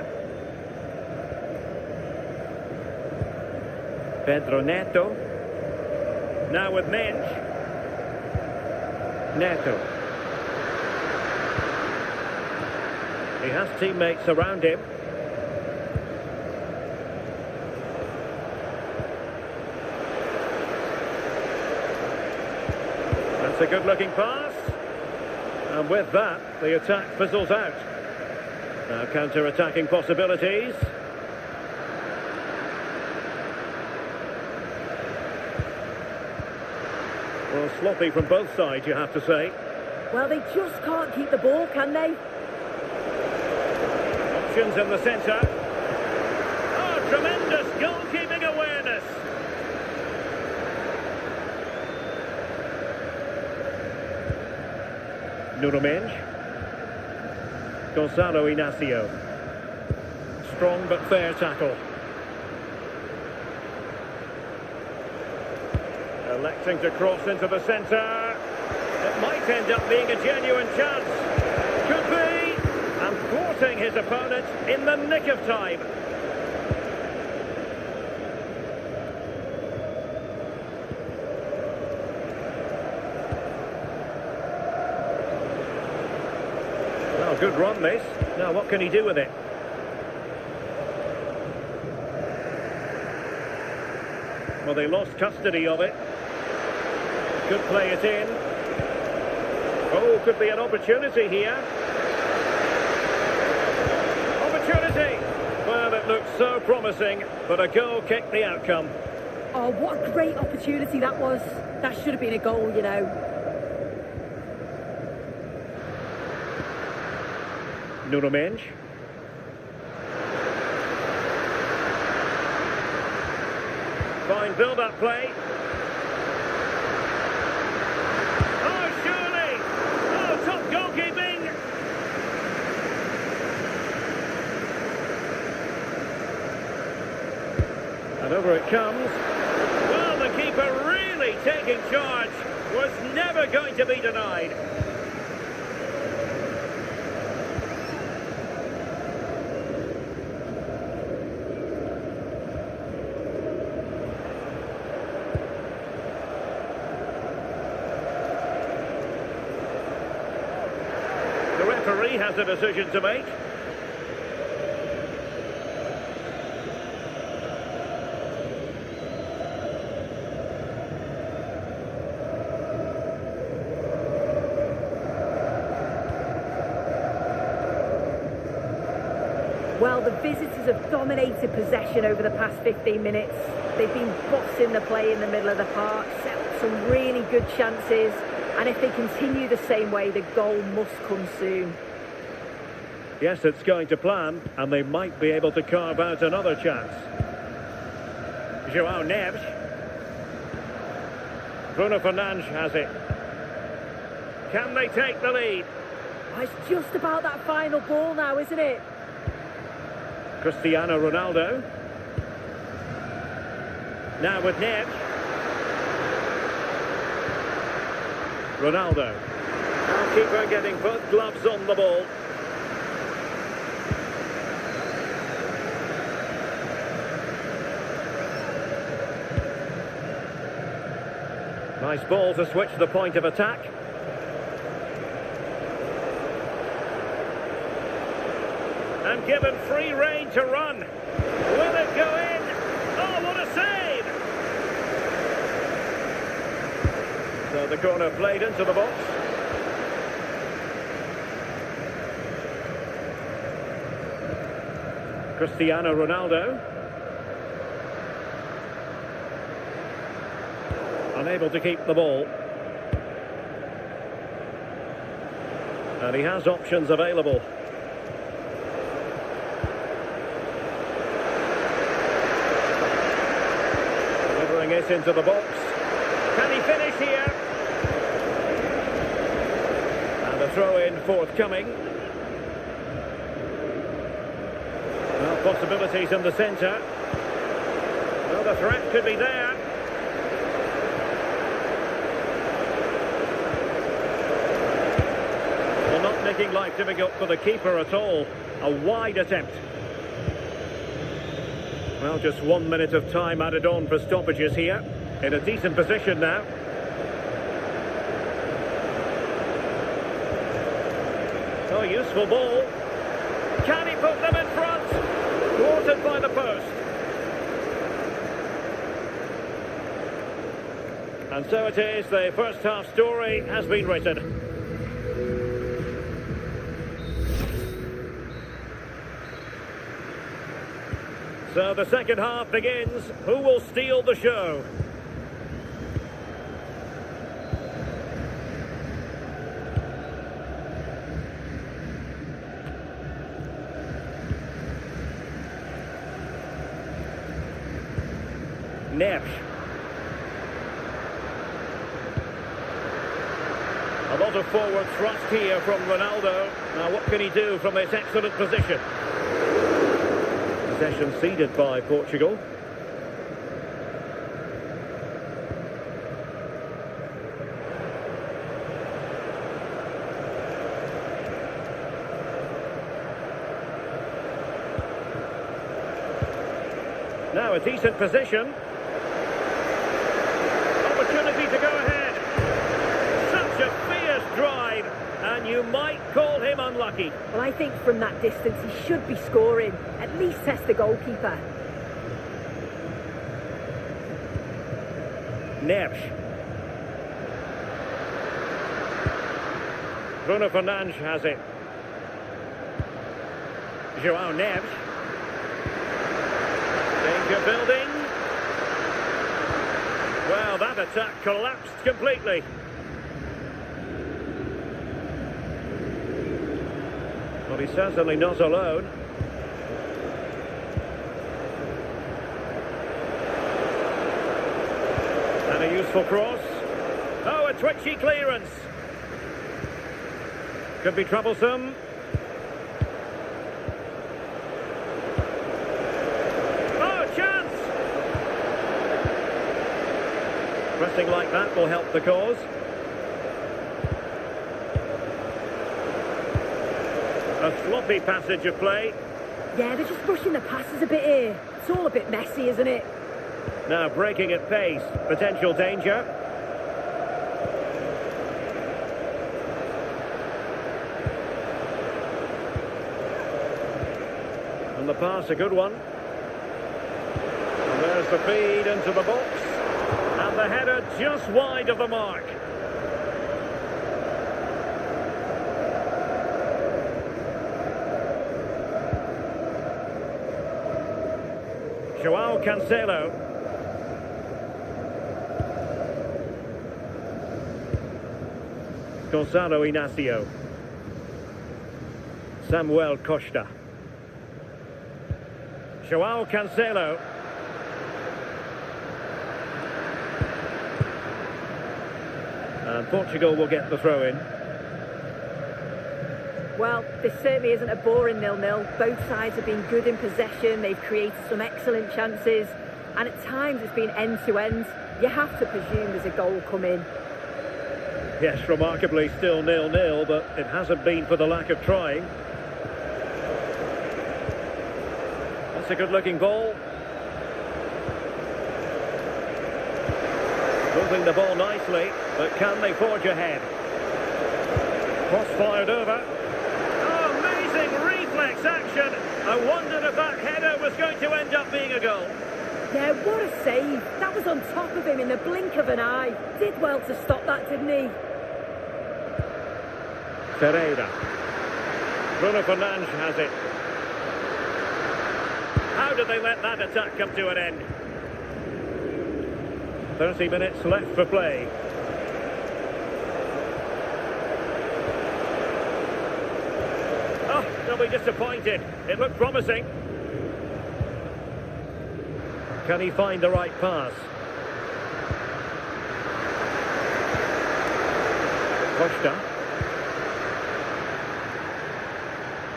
Pedro Neto, now with Mensch. Neto. He has teammates around him. That's a good-looking pass. And with that, the attack fizzles out. Now counter-attacking possibilities. Well, sloppy from both sides, you have to say. Well, they just can't keep the ball, can they? Options in the centre. Oh, tremendous goalkeeping awareness. Nuno Mensch. Gonzalo Inacio. Strong but fair tackle. Electing to cross into the centre. It might end up being a genuine chance. Could be. And thwarting his opponent in the nick of time. Good run, this. Now, what can he do with it? Well, they lost custody of it. Could play it in. Oh, could be an opportunity here. Opportunity! Well, it looked so promising, but a goal kicked the outcome. Oh, what a great opportunity that was. That should have been a goal, you know. Nuno Mensch. Fine build-up play. Oh, surely! Oh, top goalkeeping! And over it comes. Well, the keeper really taking charge. Was never going to be denied. The referee has a decision to make. Well, the visitors have dominated possession over the past 15 minutes. They've been bossing the play in the middle of the park, set up some really good chances. And if they continue the same way, the goal must come soon. Yes, it's going to plan, and they might be able to carve out another chance. João Neves. Bruno Fernandes has it. Can they take the lead? Oh, it's just about that final ball now, isn't it? Cristiano Ronaldo. Now with Neves. Ronaldo. Now keeper getting both gloves on the ball. Nice ball to switch the point of attack. And given free rein to run. Will it go in? Oh, what a save! So the corner played into the box. Cristiano Ronaldo. Unable to keep the ball. And he has options available. Delivering it into the box. Can he finish here? And a throw-in forthcoming. Well, possibilities in the centre. Well, the threat could be there. Not making life difficult for the keeper at all. A wide attempt. Well, just 1 minute of time added on for stoppages here. In a decent position now. Oh, useful ball. Can he put them in front? Thwarted by the post. And so it is, the first half story has been written. So the second half begins. Who will steal the show? Neves. A lot of forward thrust here from Ronaldo. Now what can he do from this excellent position? Possession ceded by Portugal. Now a decent position. Opportunity to go ahead. Such a fierce drive, and you might call him unlucky. Well, I think from that distance he should be scoring. At least test the goalkeeper. Neves. Bruno Fernandes has it. João Neves. Danger building. Well, that attack collapsed completely. Well, he's certainly not alone. And a useful cross. Oh, a twitchy clearance. Could be troublesome. Oh, chance! Pressing like that will help the cause. A sloppy passage of play. Yeah, they're just rushing the passes a bit here. It's all a bit messy, isn't it? Now breaking at pace. Potential danger. And the pass, a good one. And there's the feed into the box. And the header just wide of the mark. João Cancelo. Gonzalo Inacio. Samuel Costa. João Cancelo. And Portugal will get the throw in. Well, this certainly isn't a boring 0-0. Both sides have been good in possession. They've created some excellent chances. And at times it's been end-to-end. You have to presume there's a goal coming. Yes, remarkably still 0-0, but it hasn't been for the lack of trying. That's a good-looking ball. Moving the ball nicely, but can they forge ahead? Cross fired over. Oh, amazing reflex action. I wondered if that header was going to end up being a goal. Yeah, what a save. That was on top of him in the blink of an eye. Did well to stop that, didn't he? Pereira. Bruno Fernandes has it. How did they let that attack come to an end? 30 minutes left for play. Oh, they'll be disappointed. It looked promising. Can he find the right pass? Costa.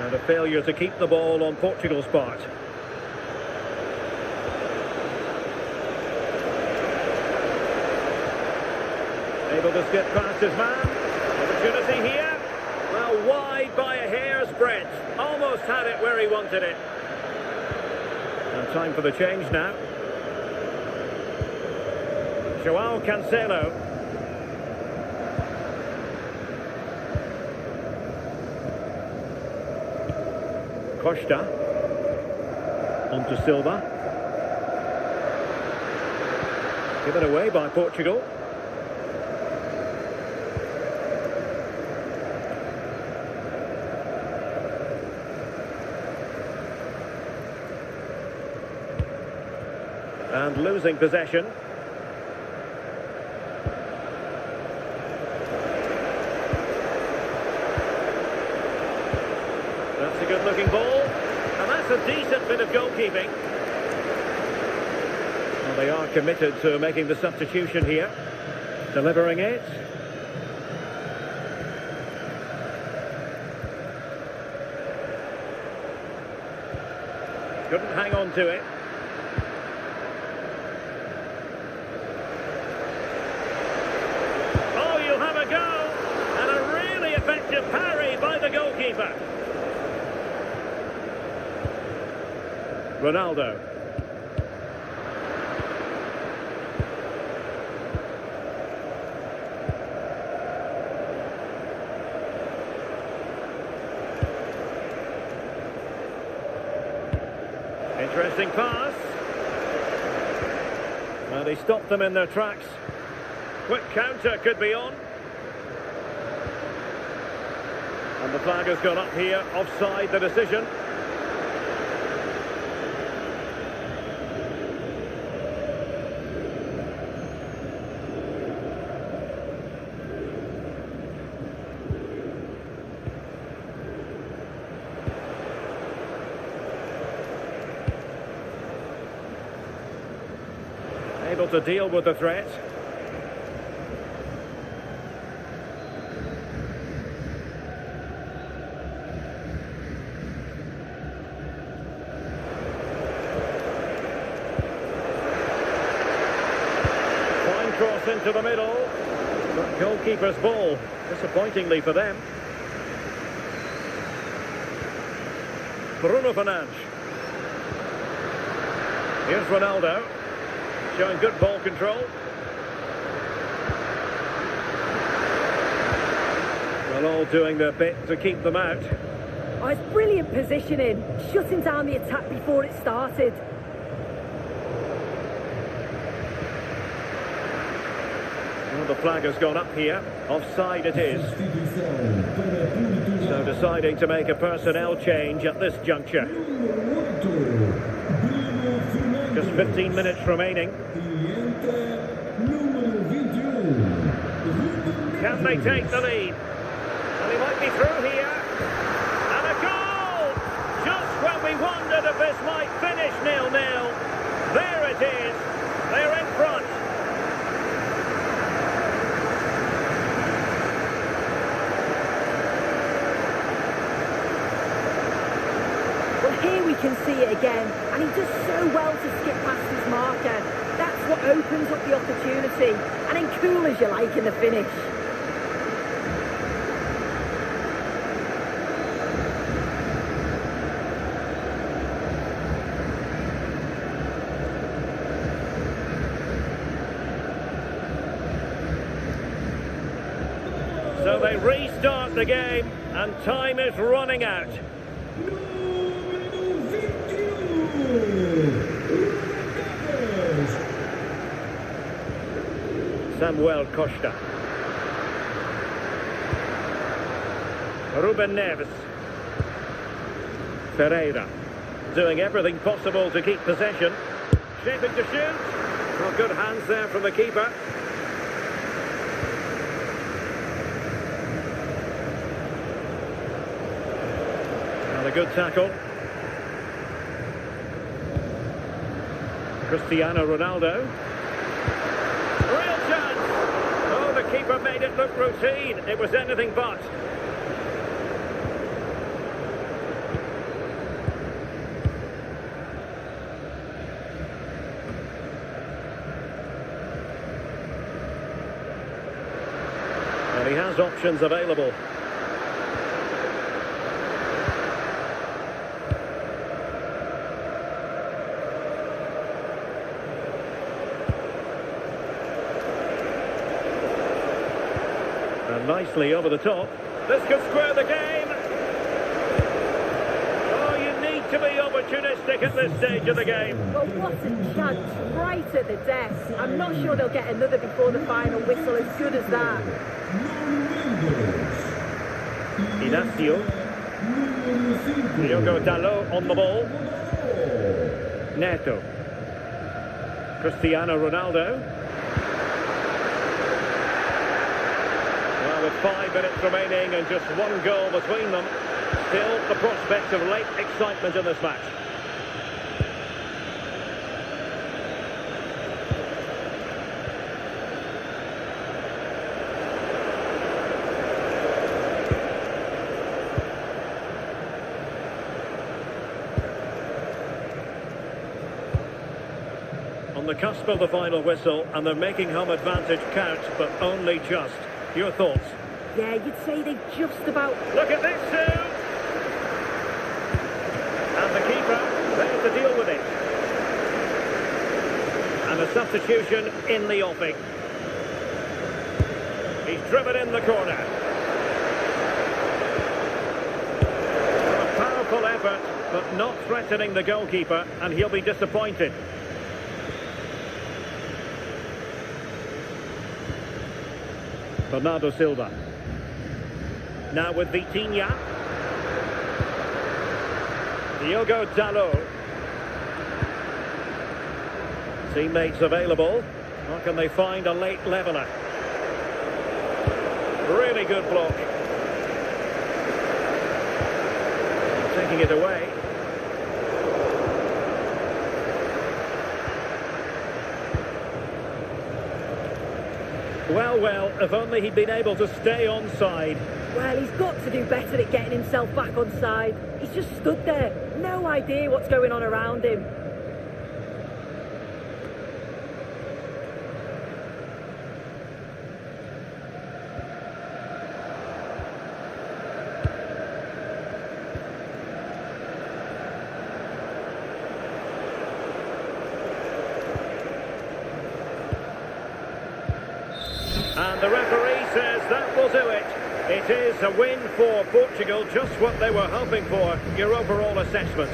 And a failure to keep the ball on Portugal's part. Able to skip past his man. Opportunity here. Well, wide by a hair's breadth. Almost had it where he wanted it. And time for the change now. Joao Cancelo. Costa. On to Silva. Given away by Portugal. And losing possession. That's a good-looking ball, and that's a decent bit of goalkeeping. Well, they are committed to making the substitution here, delivering it. Couldn't hang on to it. Oh, you'll have a go, and a really effective parry by the goalkeeper. Ronaldo. Interesting pass. And he stopped them in their tracks. Quick counter could be on. And the flag has gone up here, offside the decision. Able to deal with the threat. Fine cross into the middle. But goalkeeper's ball, disappointingly for them. Bruno Fernandes. Here's Ronaldo. Showing good ball control. Well, all doing their bit to keep them out. Oh, it's brilliant positioning, shutting down the attack before it started. Well, the flag has gone up here. Offside it is. So deciding to make a personnel change at this juncture. Just 15 minutes remaining. Can they take the lead? And he might be through here. And a goal! Just when we wondered if this might finish 0-0. There it is. They're in front. Here we can see it again, and he does so well to skip past his marker. That's what opens up the opportunity, and then cool as you like in the finish. So they restart the game, and time is running out. Samuel Costa. Ruben Neves. Ferreira. Doing everything possible to keep possession. Shaping to shoot. Well, good hands there from the keeper. And a good tackle. Cristiano Ronaldo. Real chance! Oh, the keeper made it look routine. It was anything but. And he has options available. And nicely over the top. This could square the game. Oh, you need to be opportunistic at this stage of the game. Well, what a chance, right at the desk. I'm not sure they'll get another before the final whistle as good as that. Inacio. Diogo Dalot on the ball. Neto. Cristiano Ronaldo. Well, with 5 minutes remaining and just one goal between them, still the prospect of late excitement in this match. On the cusp of the final whistle, and they're making home advantage count, but only just. Your thoughts? Yeah, you'd say they just about... Look at this, Sue! And the keeper, there to deal with it. And a substitution in the offing. He's driven in the corner. A powerful effort, but not threatening the goalkeeper, and he'll be disappointed. Bernardo Silva. Now with Vitinha. Diogo Dalot. Teammates available. Or can they find a late leveller? Really good block. Taking it away. Well, if only he'd been able to stay onside. Well, he's got to do better at getting himself back on side. He's just stood there, no idea what's going on around him. And the referee says that will do it. It is a win for Portugal, just what they were hoping for. Your overall assessment?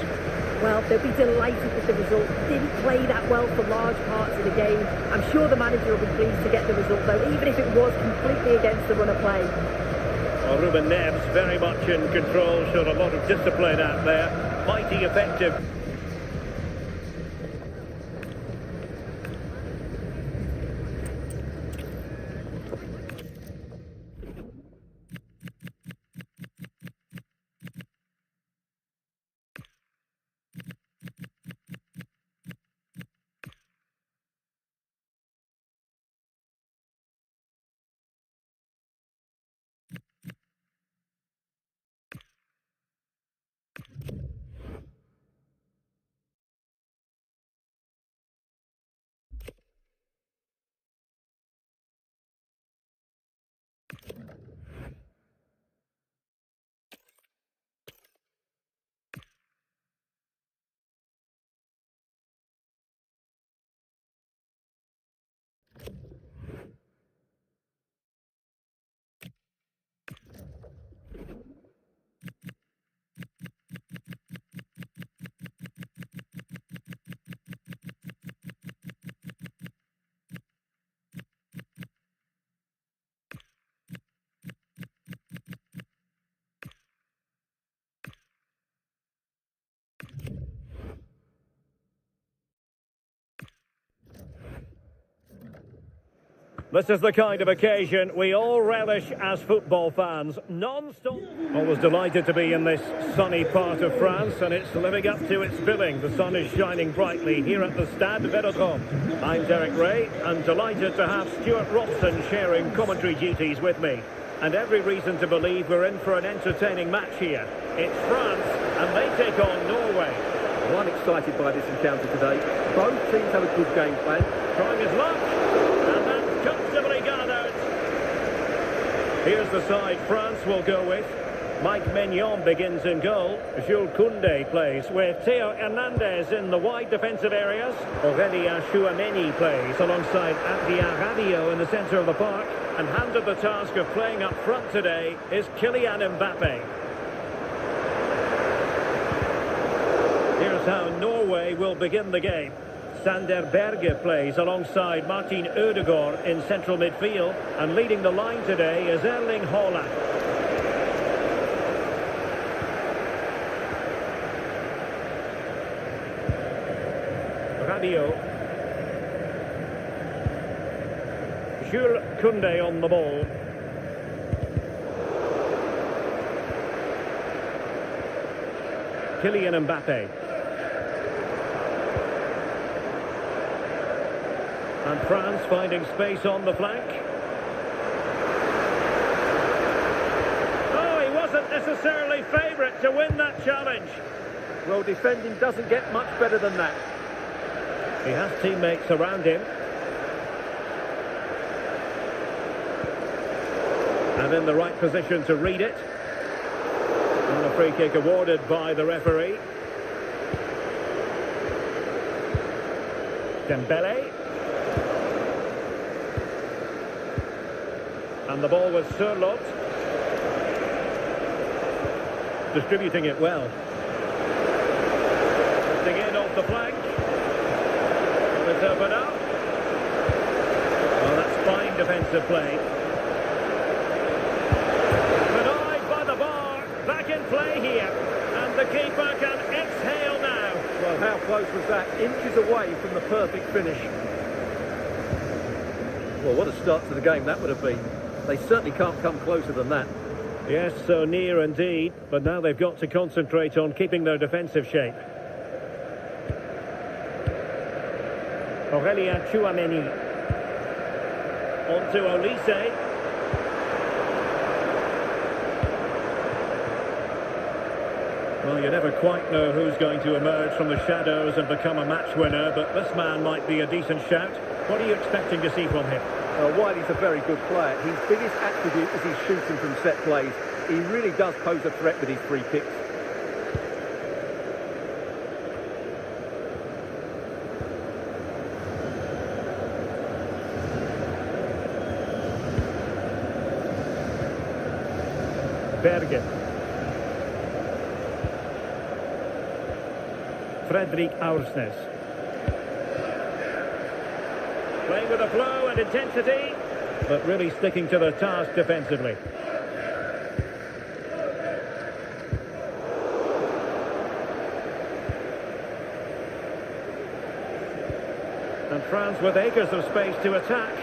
Well, they'll be delighted with the result. Didn't play that well for large parts of the game. I'm sure the manager will be pleased to get the result, though, even if it was completely against the run of play. Well, Ruben Neves very much in control, showed a lot of discipline out there. Mighty effective. This is the kind of occasion we all relish as football fans. Non-stop. Always delighted to be in this sunny part of France, and it's living up to its billing. The sun is shining brightly here at the Stade Vélodrome. I'm Derek Ray, and delighted to have Stuart Robson sharing commentary duties with me. And every reason to believe we're in for an entertaining match here. It's France, and they take on Norway. Well, I'm excited by this encounter today. Both teams have a good game plan. Trying his luck, and that's comfortably gathered. Here's the side France will go with. Mike Maignan begins in goal. Jules Koundé plays with Theo Hernandez in the wide defensive areas. Aurélien Tchouameni plays alongside Adrien Rabiot in the centre of the park. And handed the task of playing up front today is Kylian Mbappe. Here's how Norway will begin the game. Sander Berge plays alongside Martin Ødegaard in central midfield. And leading the line today is Erling Haaland. Rabiot. Jules Koundé on the ball. Kylian Mbappe. And France finding space on the flank. Oh, he wasn't necessarily favourite to win that challenge. Well, defending doesn't get much better than that. He has teammates around him. And in the right position to read it. And a free kick awarded by the referee. Dembele. And the ball was Sørloth. Distributing it well. Drifting in off the flank. It's open up. Well, that's fine defensive play. Back in play here, and the keeper can exhale now. Well, how close was that? Inches away from the perfect finish. Well, what a start to the game that would have been. They certainly can't come closer than that. Yes, so near indeed, but now they've got to concentrate on keeping their defensive shape. Aurélien Tchouameni. On to Olise. Well, you never quite know who's going to emerge from the shadows and become a match winner, but this man might be a decent shout. What are you expecting to see from him? While he's a very good player, his biggest attribute is his shooting from set plays. He really does pose a threat with his free kicks. Berge. Fredrik Aursnes. Playing with a flow and intensity, but really sticking to the task defensively. And France with acres of space to attack.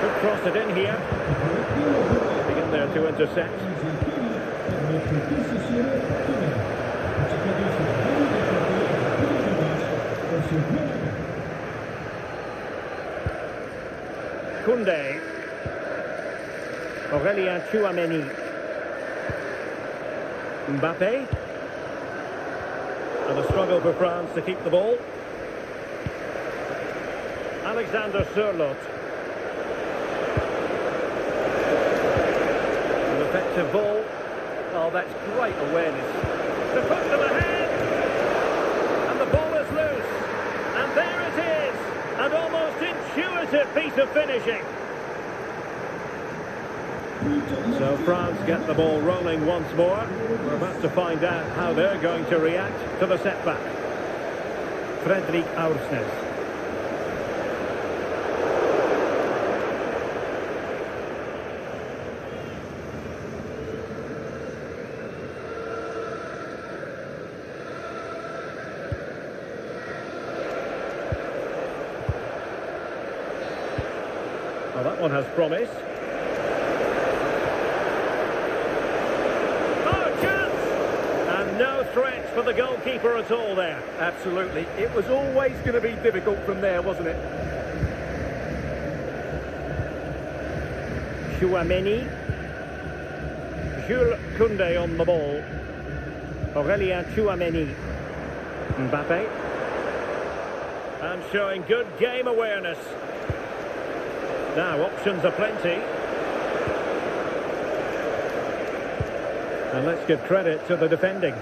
Could cross it in here. Begin there to intercept. Koundé. Aurélien Tchouameni. Mbappe. And a struggle for France to keep the ball. Alexander Sørloth. An effective ball. Oh, that's great awareness. The put them ahead. And the ball is loose. And there it is. An almost intuitive piece of finishing. So France get the ball rolling once more. We're about to find out how they're going to react to the setback. Fredrik Aursnes. one has promise. Oh, chance! And no threats for the goalkeeper at all there. Absolutely. It was always going to be difficult from there, wasn't it? Chouameni. Jules Koundé on the ball. Aurélien Chouameni. Mbappe. And showing good game awareness. Now options are plenty. And let's give credit to the defending.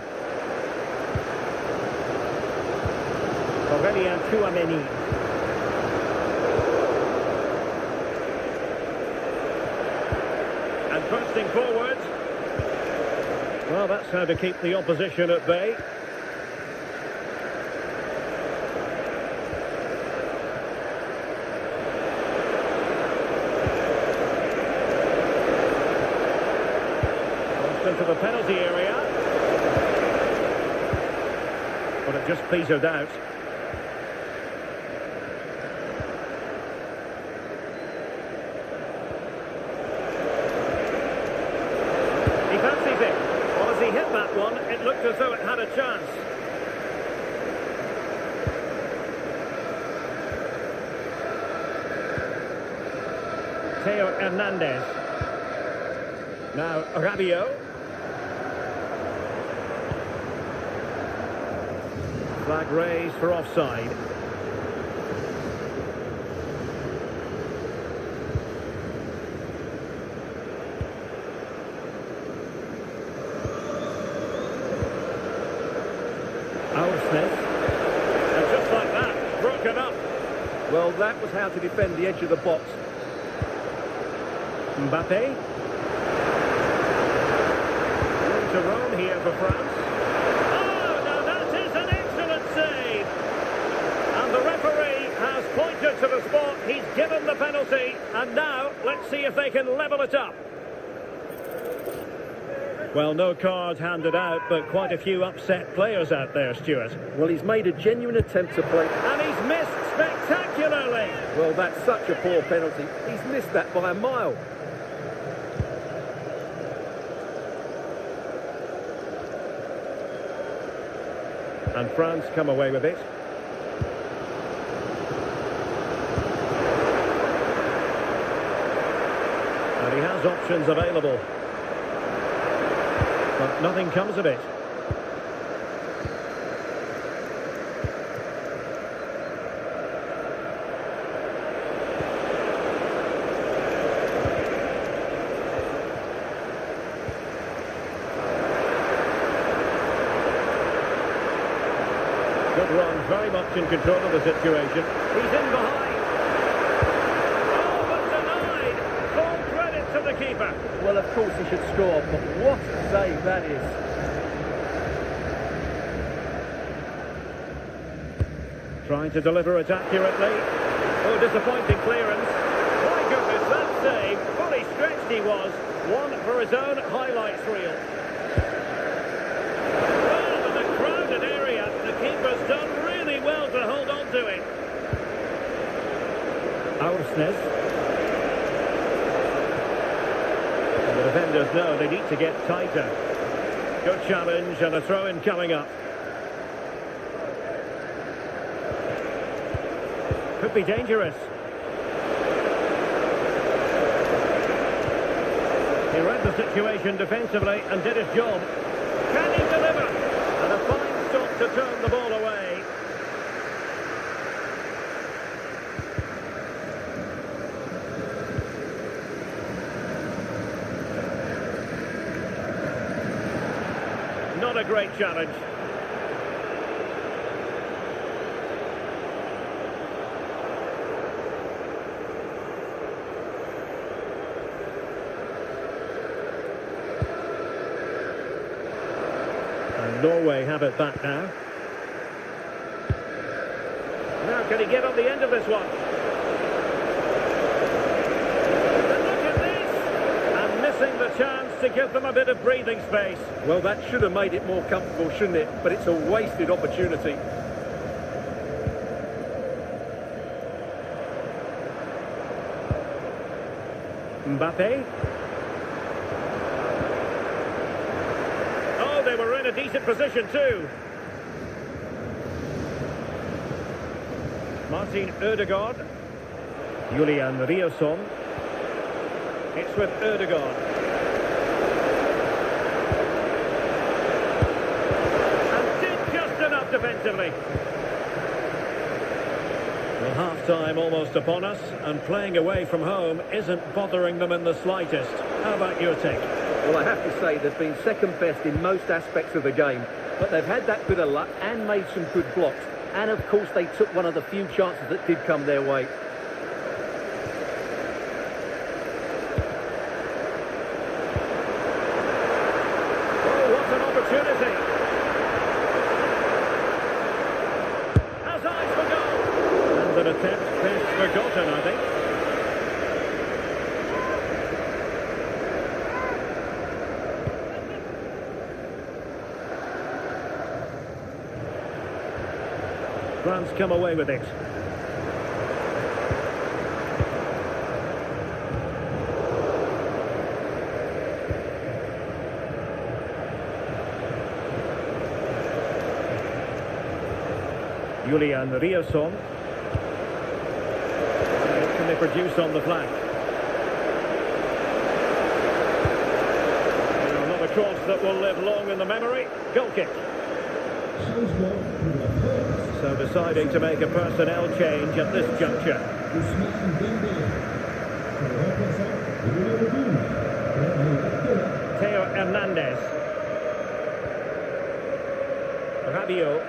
Aurélien Chouameni. And bursting forward. Well, that's how to keep the opposition at bay. Into the penalty area. But it just petered out. He fancies it. Well, as he hit that one, it looked as though it had a chance. Theo Hernandez. Now Rabiot. Flag raised for offside. And just like that, broken up. Well, that was how to defend the edge of the box. Mbappe. Room to roam here for France. Oh, now that is an excellent save. And the referee has pointed to the spot. He's given the penalty. And now, let's see if they can level it up. Well, no card handed out, but quite a few upset players out there, Stuart. Well, he's made a genuine attempt to play. And he's missed spectacularly. Well, that's such a poor penalty. He's missed that by a mile. And France come away with it. And he has options available. But nothing comes of it. Good run, very much in control of the situation. He's in behind. Oh, but denied. Full credit to the keeper. Well, of course he should score, but what a save that is. Trying to deliver it accurately. Oh, disappointing clearance. My goodness, that save. Fully stretched he was. One for his own highlights reel. Well, in a crowded area, the keeper's done really well to hold on to it. Aursnes. The defenders know they need to get tighter. Good challenge and a throw-in coming up. Could be dangerous. He read the situation defensively and did his job. Can he deliver? And a fine stop to turn the ball away. Not a great challenge. And Norway have it back now. Now can he get on the end of this one? And look at this! And missing the chance to give them a bit of breathing space. Well, that should have made it more comfortable, shouldn't it? But it's a wasted opportunity. Mbappe. Oh, they were in a decent position too. Martin Ødegaard. Julian Riosson. It's with Ødegaard. And did just enough defensively. Well, half-time almost upon us, and playing away from home isn't bothering them in the slightest. How about your take? Well, I have to say they've been second best in most aspects of the game, but they've had that bit of luck and made some good blocks. And, of course, they took one of the few chances that did come their way. Oh, what an opportunity! Has eyes for goal! And an attempt best forgotten, I think. France come away with it. Julian Riosson. What can they produce on the flank? Not a cross that will live long in the memory. Goal kick. So deciding to make a personnel change at this juncture. Theo Hernandez. Rabiot.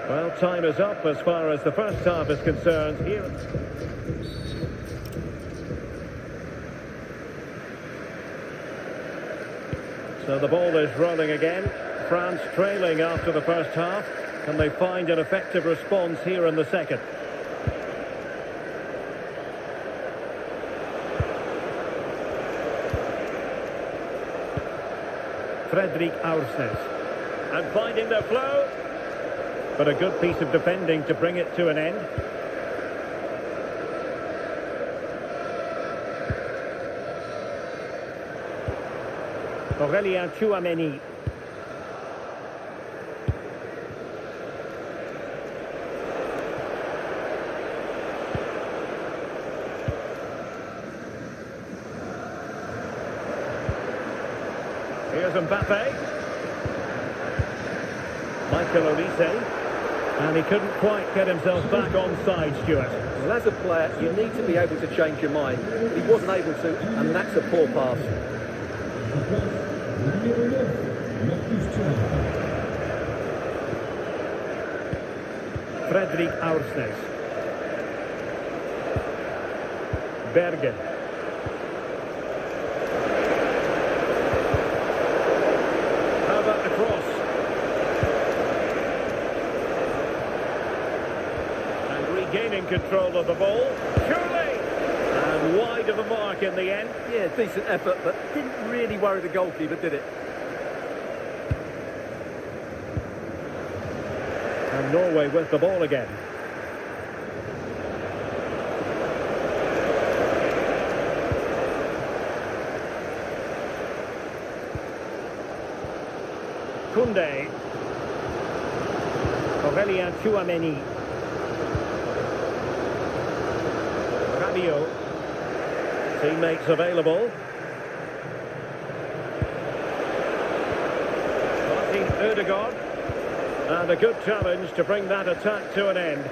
Well, time is up as far as the first half is concerned here. So the ball is rolling again. France trailing after the first half. Can they find an effective response here in the second? Fredrik Aursnes. And finding their flow. But a good piece of defending to bring it to an end. Aurélien Tchouameni. Here's Mbappe. Michael Olise. And he couldn't quite get himself back on side, Stuart. Well, as a player, you need to be able to change your mind. He wasn't able to, and that's a poor pass. Fredrik Aursnes. Bergen. How about the cross? And regaining control of the ball. Surely! And wide of the mark in the end. Yeah, decent effort, but didn't really worry the goalkeeper, did it? And Norway with the ball again. Koundé. Aurélien Tchouameni. Rabiot. Teammates available. Martin Ødegaard. And a good challenge to bring that attack to an end.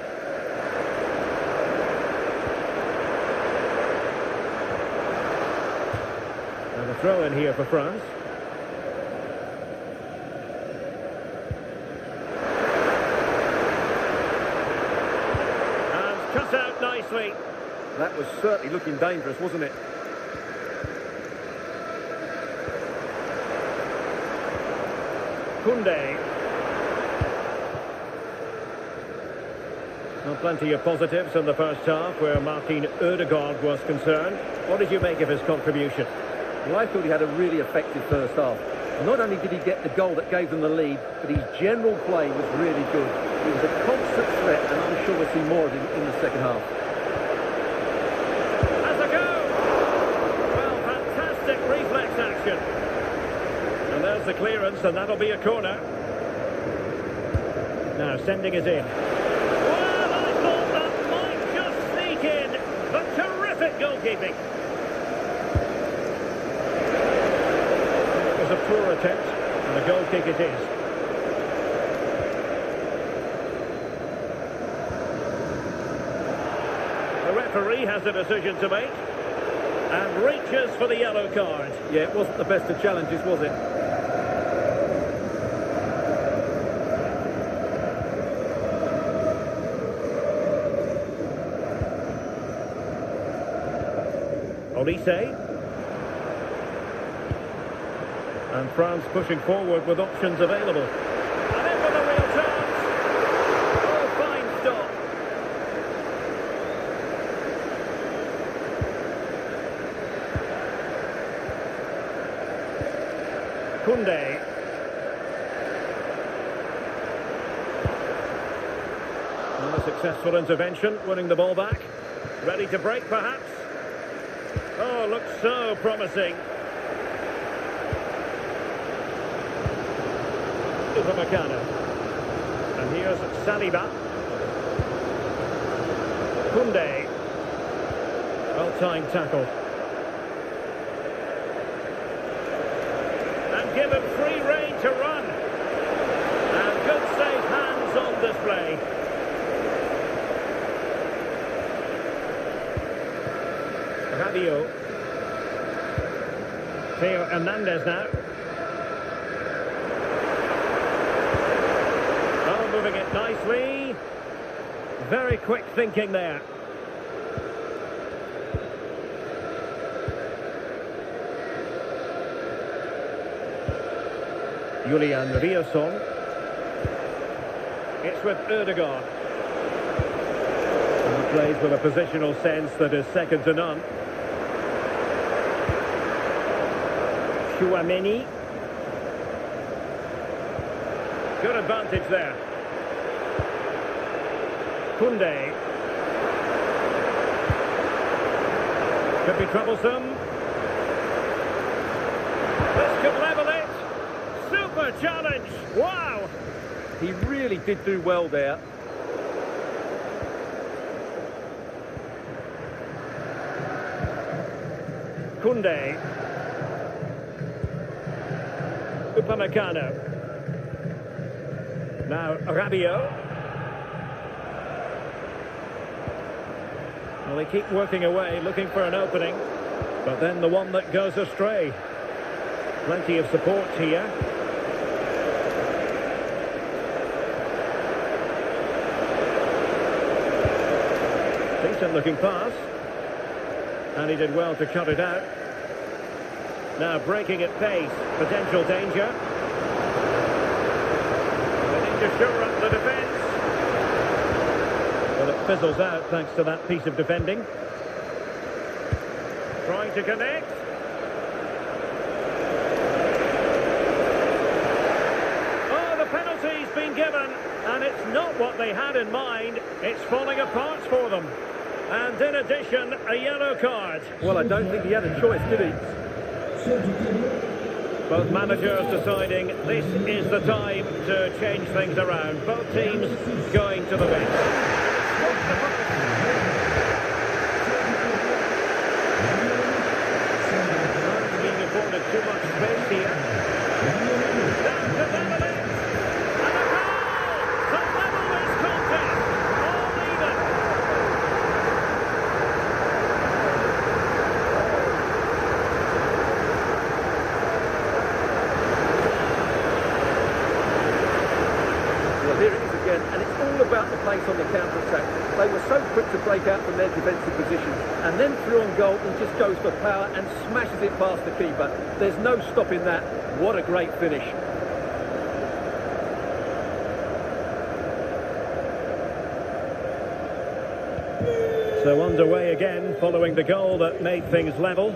And a throw in here for France. And cut out nicely. That was certainly looking dangerous, wasn't it? Koundé. Well, plenty of positives in the first half where Martin Ødegaard was concerned. What did you make of his contribution? Well, I thought he had a really effective first half. Not only did he get the goal that gave them the lead, but his general play was really good. He was a constant threat, and I'm sure we'll see more of him in the second half. Has a go! action. And there's the clearance, and that'll be a corner. Now sending it in. Well, I thought that might just sneak in, but terrific goalkeeping. It was a poor attempt, and a goal kick it is. The referee has a decision to make, and reaches for the yellow card. Yeah, it wasn't the best of challenges, was it? Olise. And France pushing forward with options available. And in with a real chance. Oh, fine stop. Koundé. Not a successful intervention, winning the ball back. Ready to break, perhaps? Oh, looks so promising. Upamecano. And here's Saliba. Koundé. Well-timed tackle. And given free rein to run. And good safe hands on display. Rabiot. Theo Hernandez now. Oh, moving it nicely. Very quick thinking there. Julian Riosson. It's with Ødegaard. And he plays with a positional sense that is second to none. Chouameni. Good advantage there. Koundé. Could be troublesome. This could level it. Super challenge. Wow. He really did do well there. Koundé. Upamecano. Now Rabiot. Well, they keep working away, looking for an opening. But then the one that goes astray. Plenty of support here. Decent looking pass. And he did well to cut it out. Now breaking at pace. Potential danger. They need to shore up the defence. Well, it fizzles out thanks to that piece of defending. Trying to connect. Oh, the penalty's been given. And it's not what they had in mind. It's falling apart for them. And in addition, a yellow card. Well, I don't think he had a choice, did he? Both managers deciding this is the time to change things around. Both teams going to the bench. Being afforded too much space here. Down to level it. And a goal to level this contest. All even. Well, here it is again, and it's all about the pace on the counter-attack. They were so quick to break out from their defensive positions, and then through on goal, he just goes for power and smashes it past the keeper. There's no stopping that. What a great finish. So underway again, following the goal that made things level.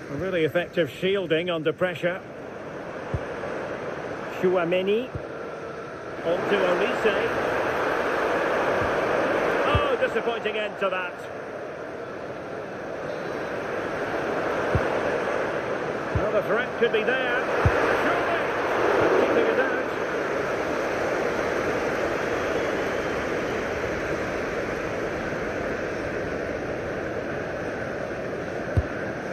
Really effective shielding under pressure. Chouameni. On to Olise. Oh, disappointing end to that. Well, the threat could be there. Surely. Keeping it out.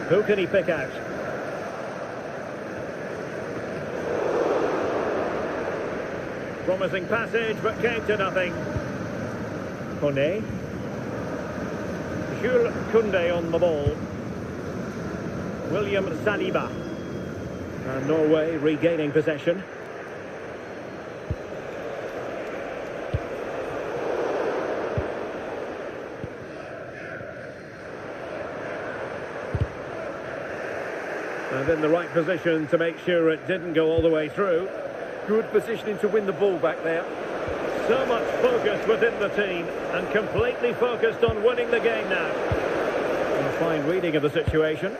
Who can he pick out? Promising passage, but came to nothing. Kone. Jules Koundé on the ball. William Saliba. And Norway regaining possession. And in the right position to make sure it didn't go all the way through. Good positioning to win the ball back there. So much focus within the team and completely focused on winning the game now. A fine reading of the situation.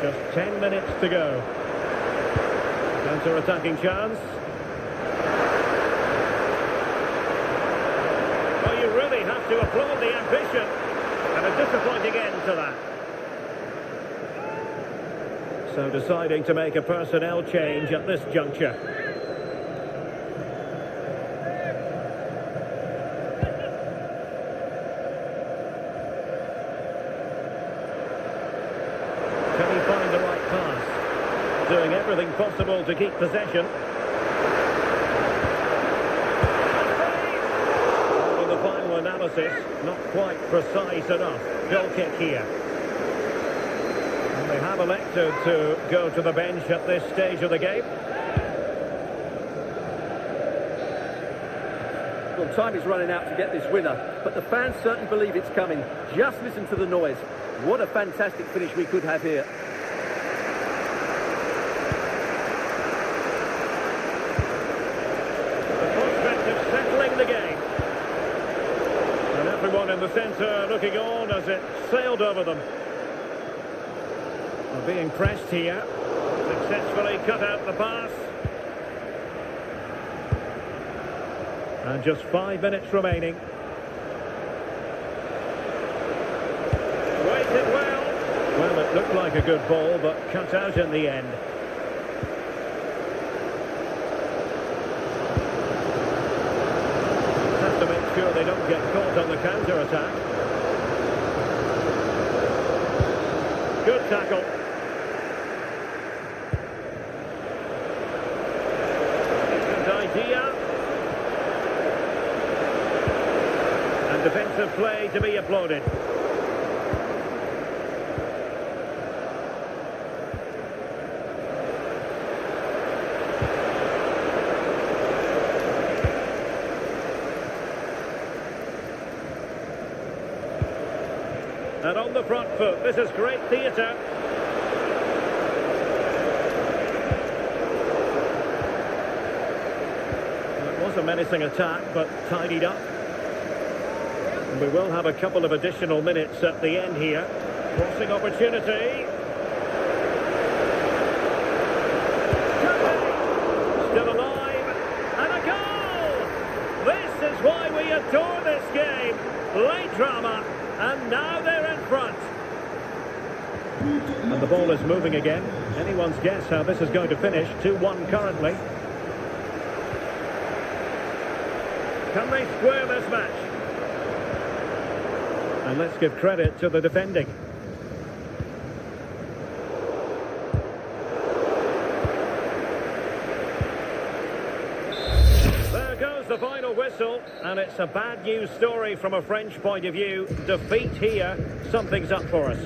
Just 10 minutes to go. Counter-attacking chance. Well, you really have to applaud the ambition. And a disappointing end to that. So deciding to make a personnel change at this juncture. Can he find the right pass? Doing everything possible to keep possession. With the final analysis, not quite precise enough. Goal kick here. They have elected to go to the bench at this stage of the game. Well, time is running out to get this winner, but the fans certainly believe it's coming. Just listen to the noise. What a fantastic finish we could have here. The prospect of settling the game. And everyone in the centre looking on as it sailed over them. Being pressed here, successfully cut out the pass. And just 5 minutes remaining. Waited well. Well, it looked like a good ball, but cut out in the end. Have to make sure they don't get caught on the counter-attack. Good tackle. And defensive play to be applauded. And on the front foot, this is great theatre. A menacing attack, but tidied up. And we will have a couple of additional minutes at the end here. Crossing opportunity. Still alive. And a goal! This is why we adore this game. Late drama. And now they're in front. And the ball is moving again. Anyone's guess how this is going to finish. 2-1 currently. Can they square this match? And let's give credit to the defending. There goes the final whistle, and it's a bad news story from a French point of view. Defeat here, something's up for us.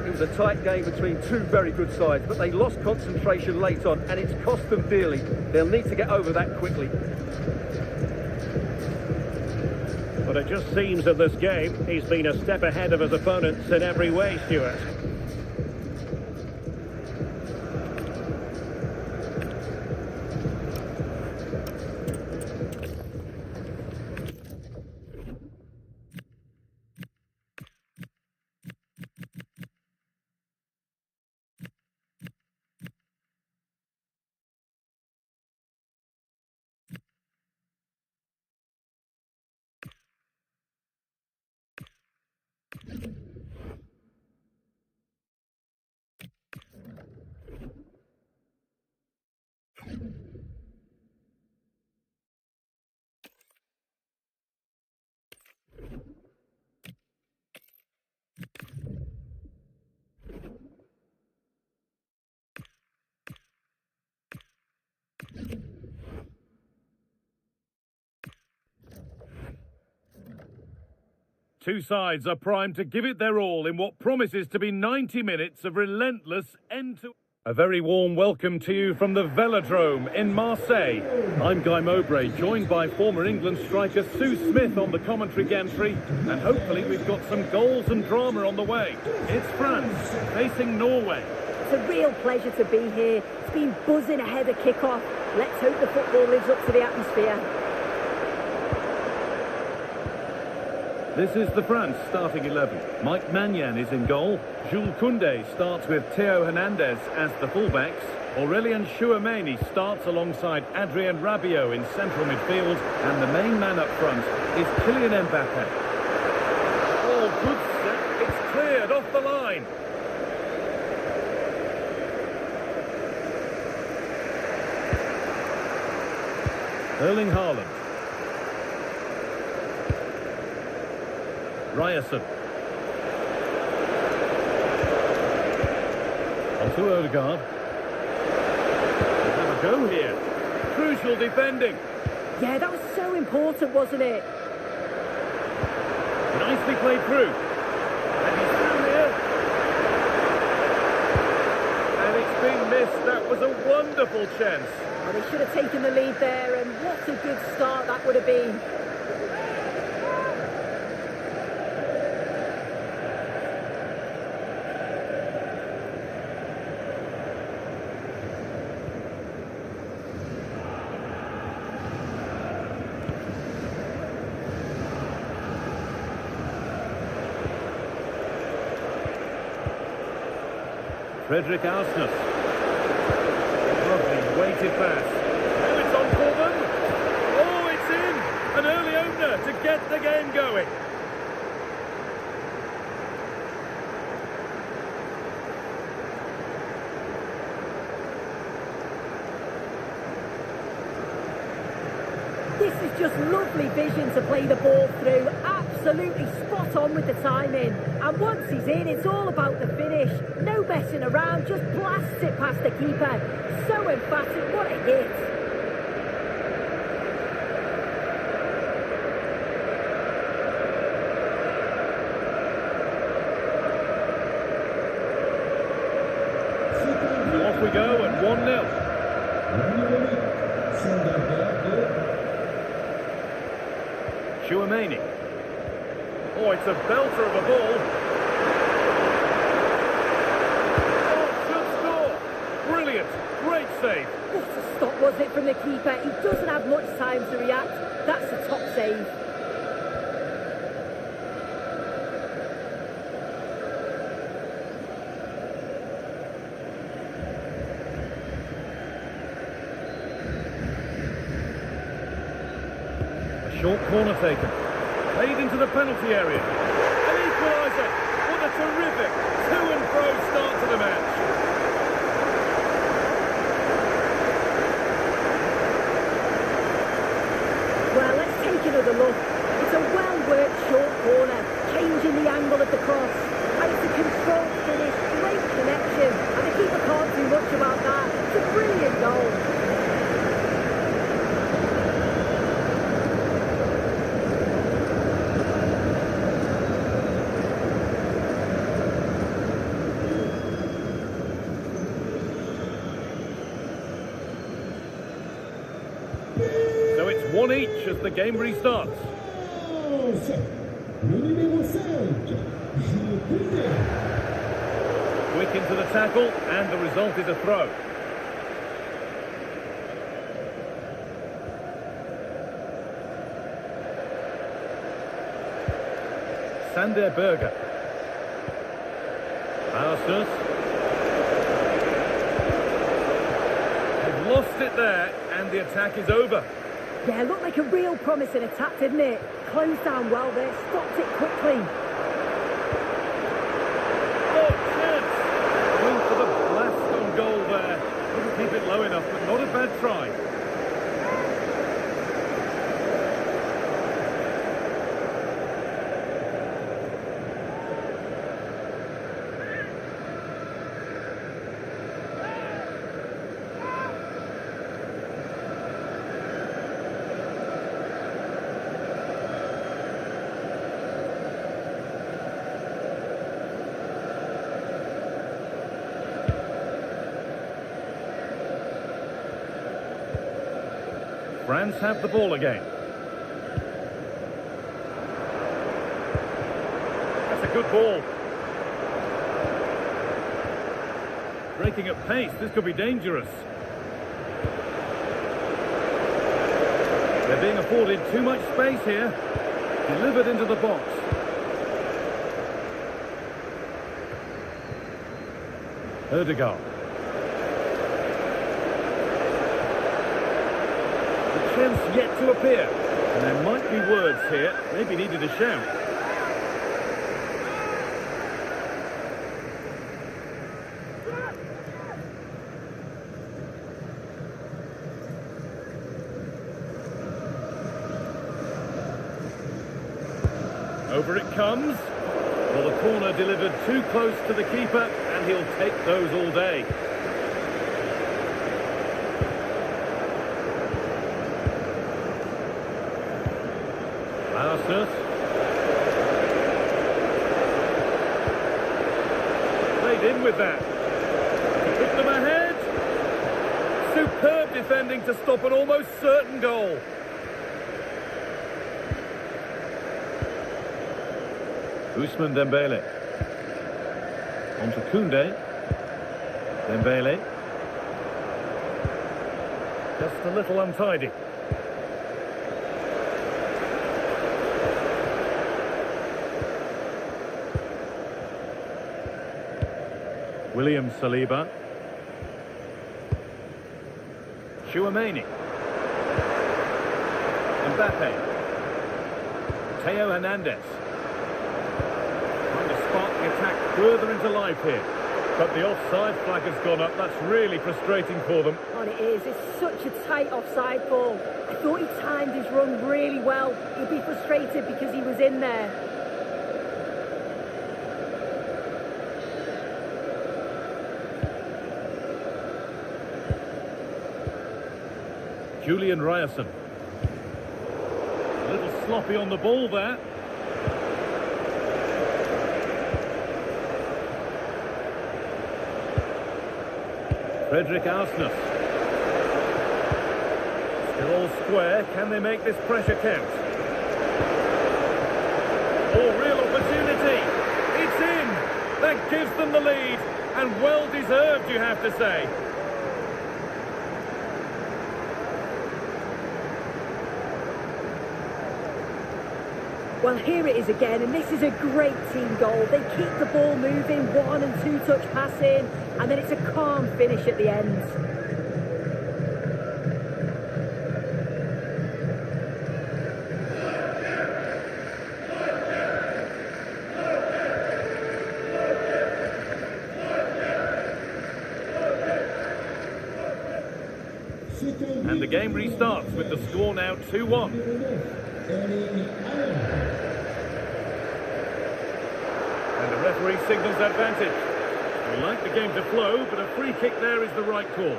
It was a tight game between two very good sides, but they lost concentration late on, and it's cost them dearly. They'll need to get over that quickly. But it just seems in this game, he's been a step ahead of his opponents in every way, Stuart. Two sides are primed to give it their all in what promises to be 90 minutes of relentless end-to... A very warm welcome to you from the Velodrome in Marseille. I'm Guy Mowbray, joined by former England striker Sue Smith on the commentary gantry, and hopefully we've got some goals and drama on the way. It's France facing Norway. It's a real pleasure to be here. It's been buzzing ahead of kick-off. Let's hope the football lives up to the atmosphere. This is the France starting 11. Mike Maignan is in goal. Jules Koundé starts with Theo Hernandez as the fullbacks. Aurélien Tchouameni starts alongside Adrien Rabiot in central midfield. And the main man up front is Kylian Mbappé. Oh, good set. It's cleared off the line. Erling Haaland. Ryerson. On to Odegaard. Have a go here. Crucial defending. Yeah, that was so important, wasn't it? Nicely played through. And he's through here. And it's been missed. That was a wonderful chance. Well, they should have taken the lead there, and what a good start that would have been. Frederick Ausnes. Lovely weighted pass. Oh, it's on for them. Oh, it's in. An early opener to get the game going. This is just lovely vision to play the ball through. Absolutely spot on with the timing. And once he's in, it's all about the finish. No messing around, just blasts it past the keeper. So emphatic, what a hit. Off we go at 1-0. Tchouameni. Oh, it's a belter of a ball. Oh, should score. Brilliant. Great save. What a stop was it from the keeper? He doesn't have much time to react. That's a top save. Short corner taken. Played into the penalty area. An equaliser. What a terrific to and fro start to the match. Well, let's take another look. It's a well-worked short corner, changing the angle of the cross. And it's a controlled finish, great connection. And the keeper can't do much about that. It's a brilliant goal. So it's one each as the game restarts. Quick into the tackle, and the result is a throw. Sander Berger. Ausnes. They've lost it there, and the attack is over. Yeah, looked like a real promising attack, didn't it? Closed down well there, stopped it quickly. Oh, chance! Going for the blast on goal there. Couldn't keep it low enough, but not a bad try. France have the ball again. That's a good ball. Breaking at pace, this could be dangerous. They're being afforded too much space here. Delivered into the box. Odegaard. The chance yet to appear. And there might be words here. Maybe needed a shout. Over it comes. Well, the corner delivered too close to the keeper, and he'll take those all day. Larsness. Played in with that. He put them ahead. Superb defending to stop an almost certain goal. Ousmane Dembele. On to Koundé. Dembele. Just a little untidy. William Saliba. Chouameni. Mbappe. Theo Hernandez. Spark the attack further into life here. But the offside flag has gone up. That's really frustrating for them. Oh, it is. It's such a tight offside ball. I thought he timed his run really well. He'd be frustrated because he was in there. Julian Ryerson. A little sloppy on the ball there. Frederick Arsness. Still all square. Can they make this pressure count? Oh, real opportunity. It's in. That gives them the lead. And well deserved, you have to say. Well, here it is again, and this is a great team goal. They keep the ball moving, 1- and 2-touch passing, and then it's a calm finish at the end. And the game restarts with the score now 2-1. And the referee signals advantage. We like the game to flow, but a free kick there is the right call.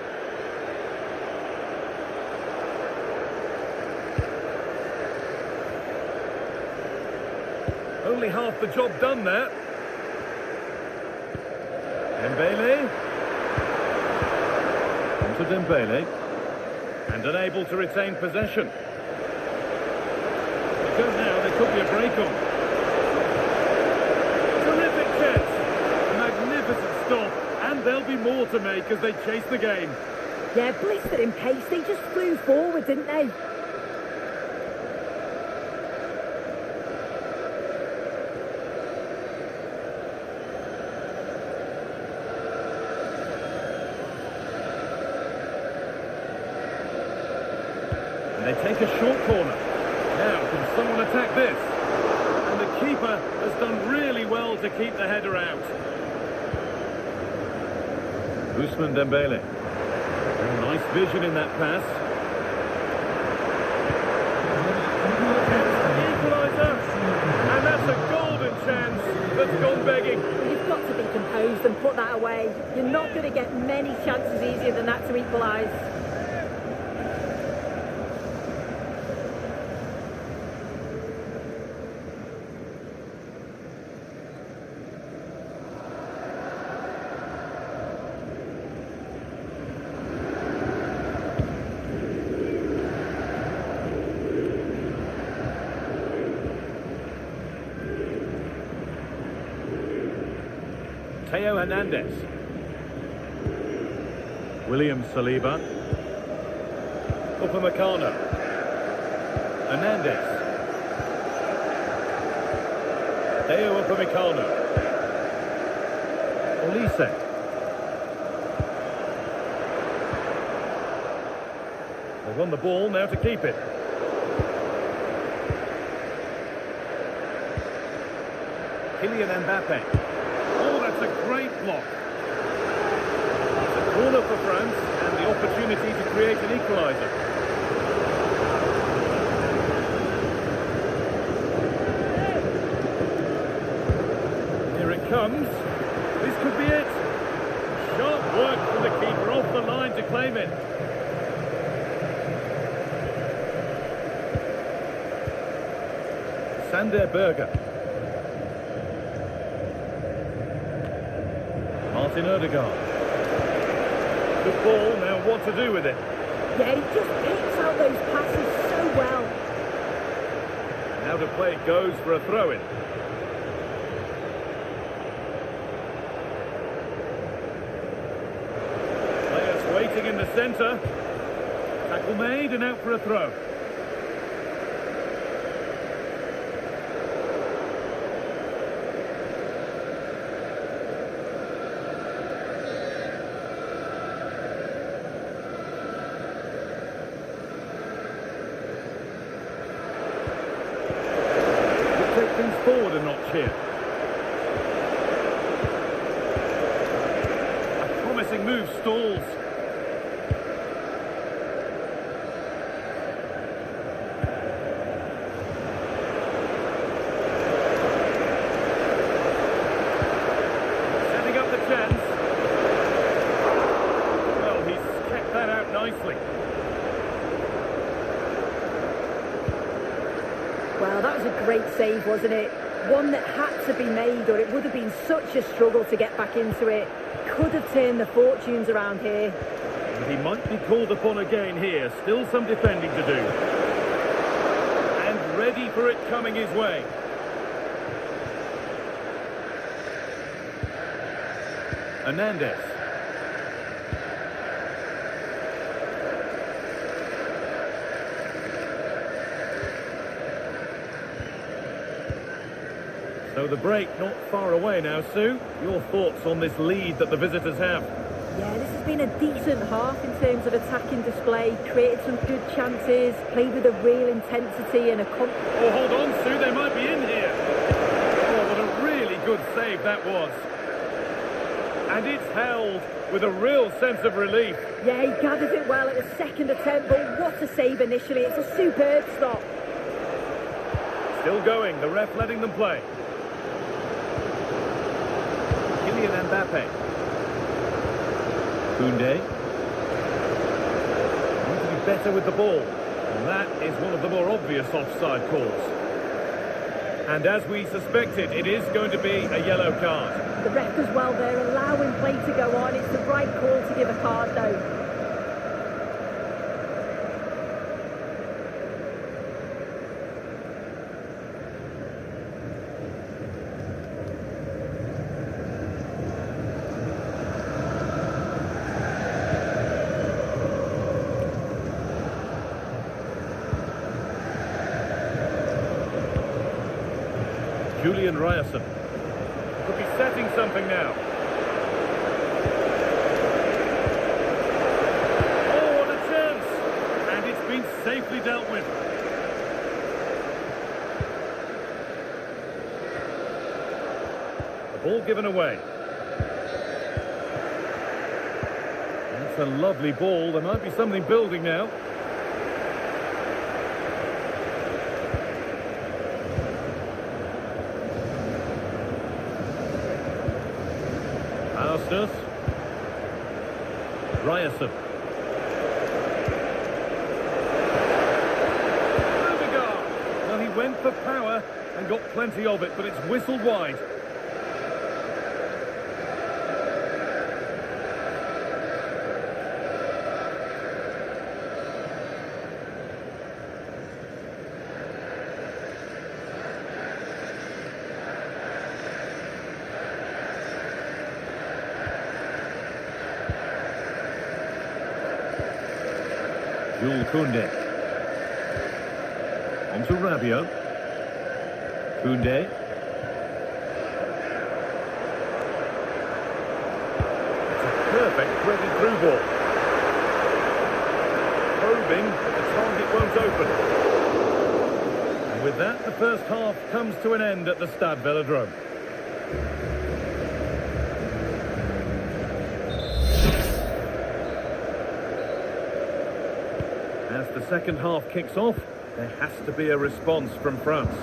Only half the job done there. Dembele. On to Dembele. And unable to retain possession. They go now, there could be a break on. Terrific chance. Magnificent stop. And there'll be more to make as they chase the game. Yeah, blistered in pace. They just flew forward, didn't they? They take a short corner. Now, can someone attack this? And the keeper has done really well to keep the header out. Ousmane Dembele. Oh, nice vision in that pass. Equaliser. And that's a golden chance that's gone begging. You've got to be composed and put that away. You're not going to get many chances easier than that to equalise. Theo Hernandez. William Saliba. Upamecano. Hernandez. Theo Upamecano. Olise. They won the ball, now to keep it. Kylian Mbappe. Oh, that's a great block. It's a corner for France and the opportunity to create an equaliser. Here it comes. This could be it. Sharp work from the keeper off the line to claim it. Sander Berger. Martin Odegaard. Good ball, now what to do with it? Yeah, he just hits out those passes so well. Now the play goes for a throw-in. Players waiting in the centre. Tackle made and out for a throw. Take things forward a notch here. A promising move stalls. Setting up the chance. Well, he's kept that out nicely. Well, that was a great save, wasn't it? One that had to be made, or it would have been such a struggle to get back into it. Could have turned the fortunes around here. And he might be called upon again here. Still some defending to do. And ready for it coming his way. Hernandez. So the break not far away now, Sue. Your thoughts on this lead that the visitors have? Yeah, this has been a decent half in terms of attacking display, created some good chances, played with a real intensity and a... Oh, hold on, Sue, they might be in here. Oh, what a really good save that was. And it's held with a real sense of relief. Yeah, he gathers it well at the second attempt, but what a save initially. It's a superb stop. Still going, the ref letting them play. Kylian Mbappe. Koundé. Need to be better with the ball. And that is one of the more obvious offside calls. And as we suspected, it is going to be a yellow card. The ref as well there, allowing play to go on. It's the right call to give a card though. Julian Ryerson could be setting something now. Oh, what a chance! And it's been safely dealt with. The ball given away. That's a lovely ball. There might be something building now. Austus. Ryerson. Odegaard. Well, he went for power and got plenty of it, but it's whistled wide. Jules Koundé. On to Rabiot. Koundé. It's a perfect threaded through ball. Probing, but the target won't open. And with that, the first half comes to an end at the Stade Velodrome. As the second half kicks off, there has to be a response from France.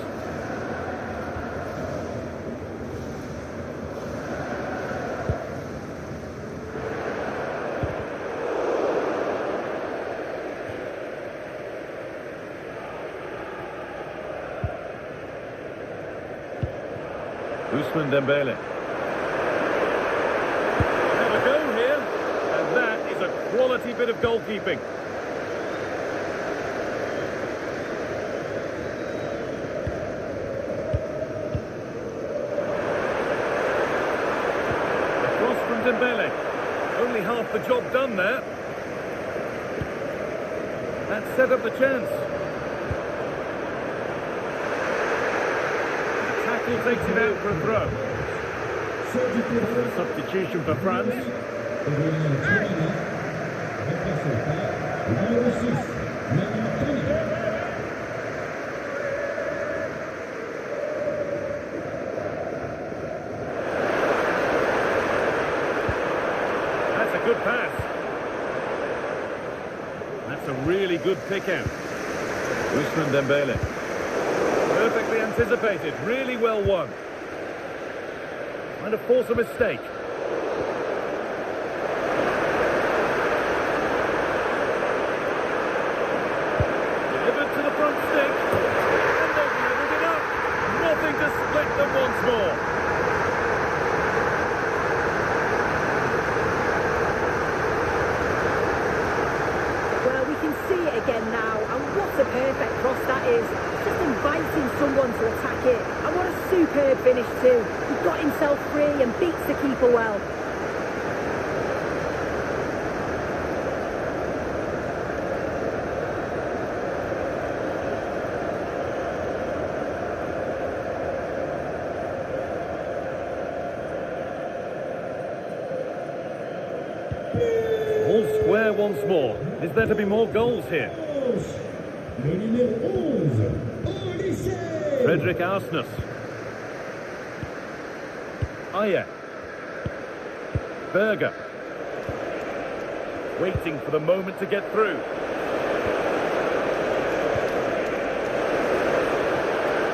Ousmane Dembele. Have a go here, and that is a quality bit of goalkeeping. Dembele. Only half the job done there. That set up the chance. The tackle takes it out for a throw. A substitution for France. Good pass. That's a really good pick out. Ousmane Dembele. Perfectly anticipated, really well won. Trying to force a mistake. Delivered to the front stick. And they've leveled it up. Nothing to split them once more. Again now, and what a perfect cross that is. Just inviting someone to attack it, and what a superb finish too. He got himself free and beats the keeper well. All square once more. Is there to be more goals here? Frederick Arsnes. Ayer. Berger. Waiting for the moment to get through.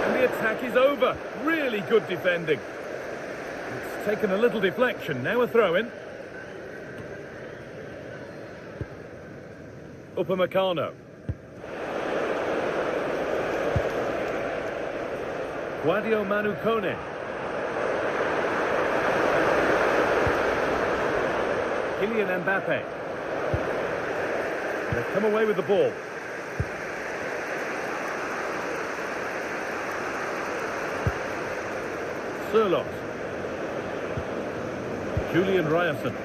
And the attack is over. Really good defending. It's taken a little deflection. Now a throw-in. Upamecano. Guadio Manu Kone. Kylian Mbappe. They come away with the ball. Surlot. Julian Ryerson.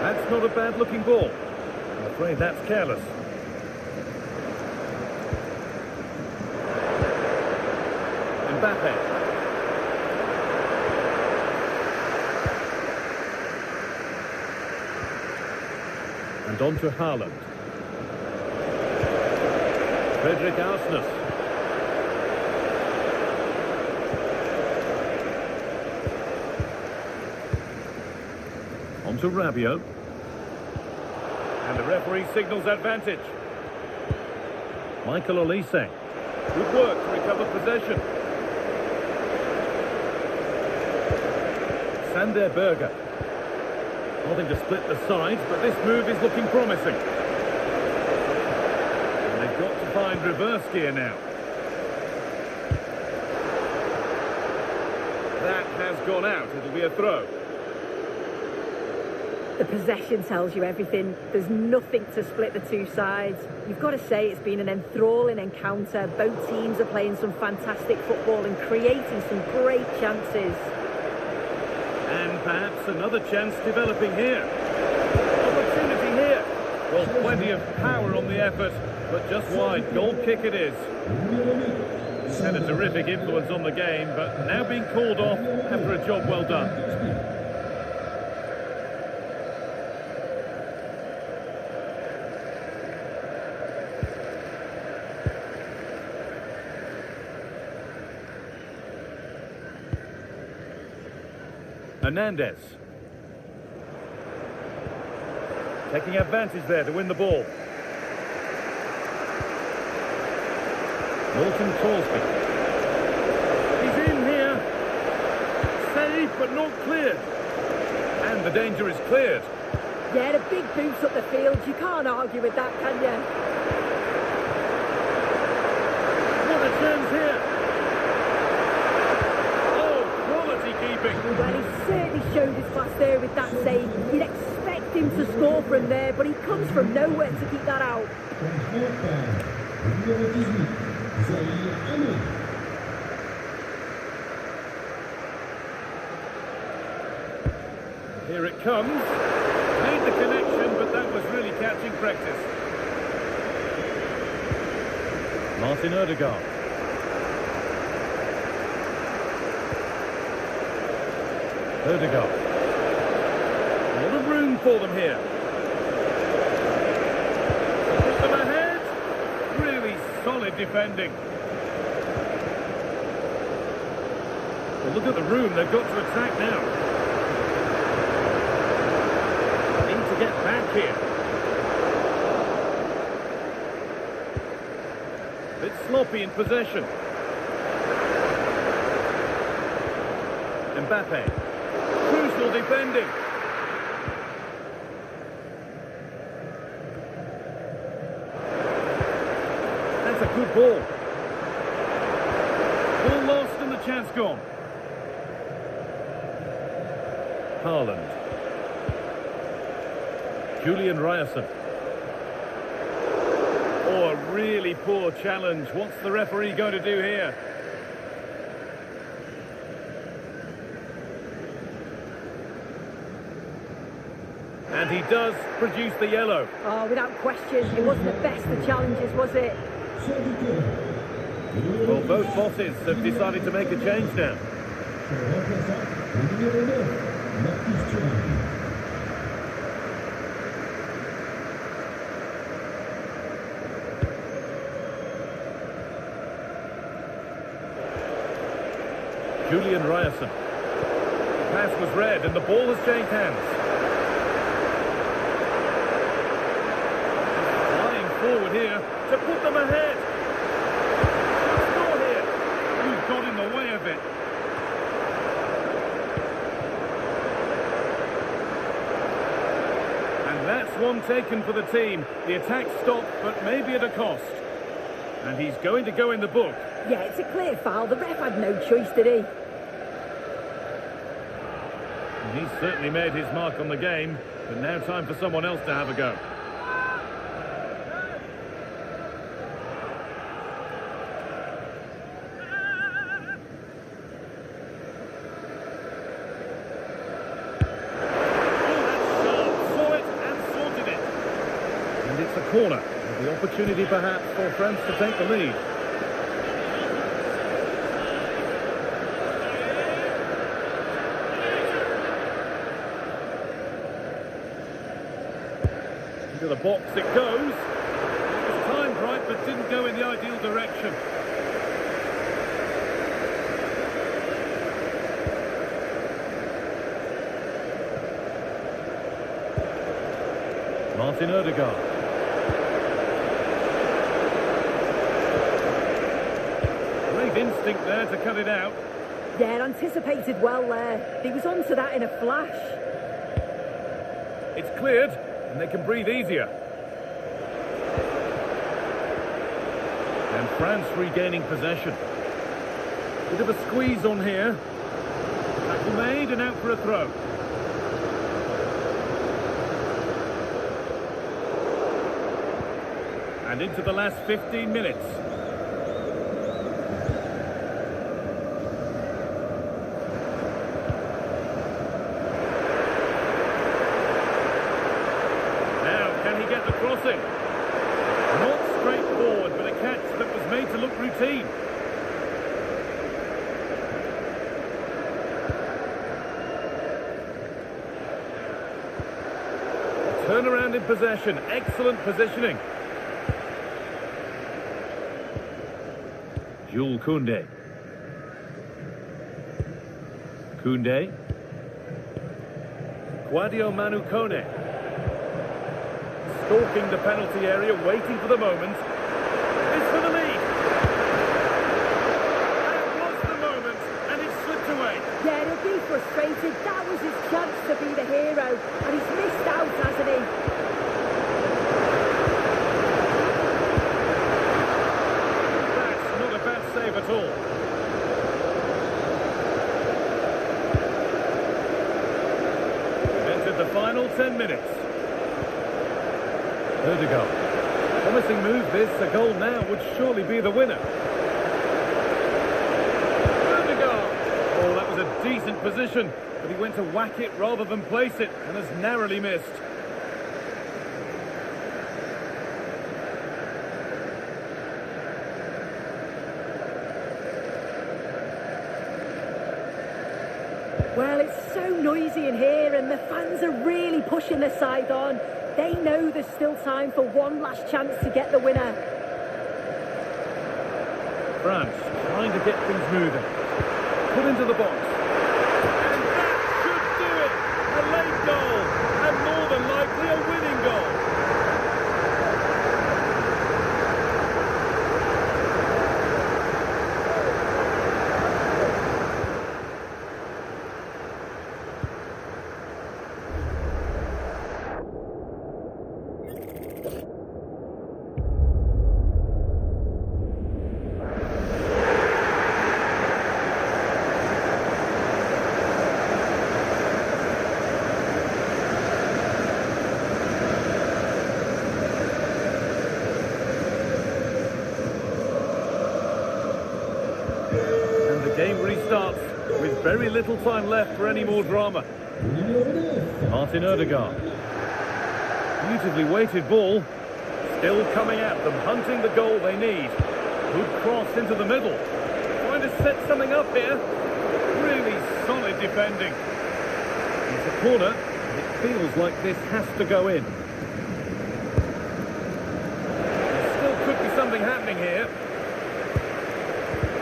That's not a bad looking ball. I'm afraid that's careless. Mbappe. And on to Haaland. Frederick Arsnes. On to Rabiot. And the referee signals advantage. Michael Olise. Good work to recover possession. Sander Berger. Nothing to split the sides, but this move is looking promising. And they've got to find reverse gear now. That has gone out. It'll be a throw. The possession tells you everything. There's nothing to split the two sides. You've got to say it's been an enthralling encounter. Both teams are playing some fantastic football and creating some great chances. And perhaps another chance developing here. Opportunity here. Well, plenty of power on the effort, but just wide. Goal kick it is. He's had a terrific influence on the game, but now being called off after a job well done. Hernandez. Taking advantage there to win the ball. Norton Torsby. He's in here. Saved but not cleared. And the danger is cleared. Yeah, the big boots up the field. You can't argue with that, can you? What a chance here. Oh, quality keeping. Well, he certainly showed his class there with that save. You'd expect him to score from there, but he comes from nowhere to keep that out. Here it comes. Made the connection, but that was really catching practice. Martin Ødegaard. Ødegaard. A lot of room for them here. Put them ahead. Really solid defending. Well, look at the room they've got to attack now. Need to get back here. Bit sloppy in possession. Mbappe. Crucial defending. That's a good ball. Ball lost and the chance gone. Haaland. Julian Ryerson. Oh, a really poor challenge. What's the referee going to do here? And he does produce the yellow. Oh, without question, it wasn't the best of challenges, was it? Well, both bosses have decided to make a change now. Julian Ryerson. The pass was read and the ball has changed hands. Flying forward here to put them ahead. A score here. Who's got in the way of it? And that's one taken for the team. The attack stopped, but maybe at a cost. And he's going to go in the book. Yeah, it's a clear foul. The ref had no choice, did he? He's certainly made his mark on the game, but now time for someone else to have a go. And it's a corner. The opportunity perhaps for France to take the lead. Into the box it goes. It was timed right but didn't go in the ideal direction. Martin Ødegaard. Instinct there to cut it out. Yeah, anticipated well there. He was onto that in a flash. It's cleared, and they can breathe easier. And France regaining possession. Bit of a squeeze on here. Tackle made and out for a throw. And into the last 15 minutes. he get the crossing? Not straightforward, but a catch that was made to look routine. Turnaround in possession, excellent positioning. Jules Koundé. Koundé. Guadio Manu Kone. Stalking the penalty area, waiting for the moment. It's for the lead. That was the moment, and it slipped away. Yeah, he'll be frustrated. That was his chance to be the hero, and he's missed out, hasn't he? That's not a bad save at all. We've entered the final 10 minutes. Odegaard. Promising move this. A goal now would surely be the winner. Odegaard. Oh, that was a decent position, but he went to whack it rather than place it, and has narrowly missed. Well, it's so noisy in here, and the fans are really pushing their side on. They know there's still time for one last chance to get the winner. France trying to get things moving. Put into the box. And that should do it! A late goal, and more than likely a winning goal. Game restarts with very little time left for any more drama. Martin Odegaard. Beautifully weighted ball. Still coming at them, hunting the goal they need. Good cross into the middle. Trying to set something up here. Really solid defending. It's a corner. It feels like this has to go in. There still could be something happening here.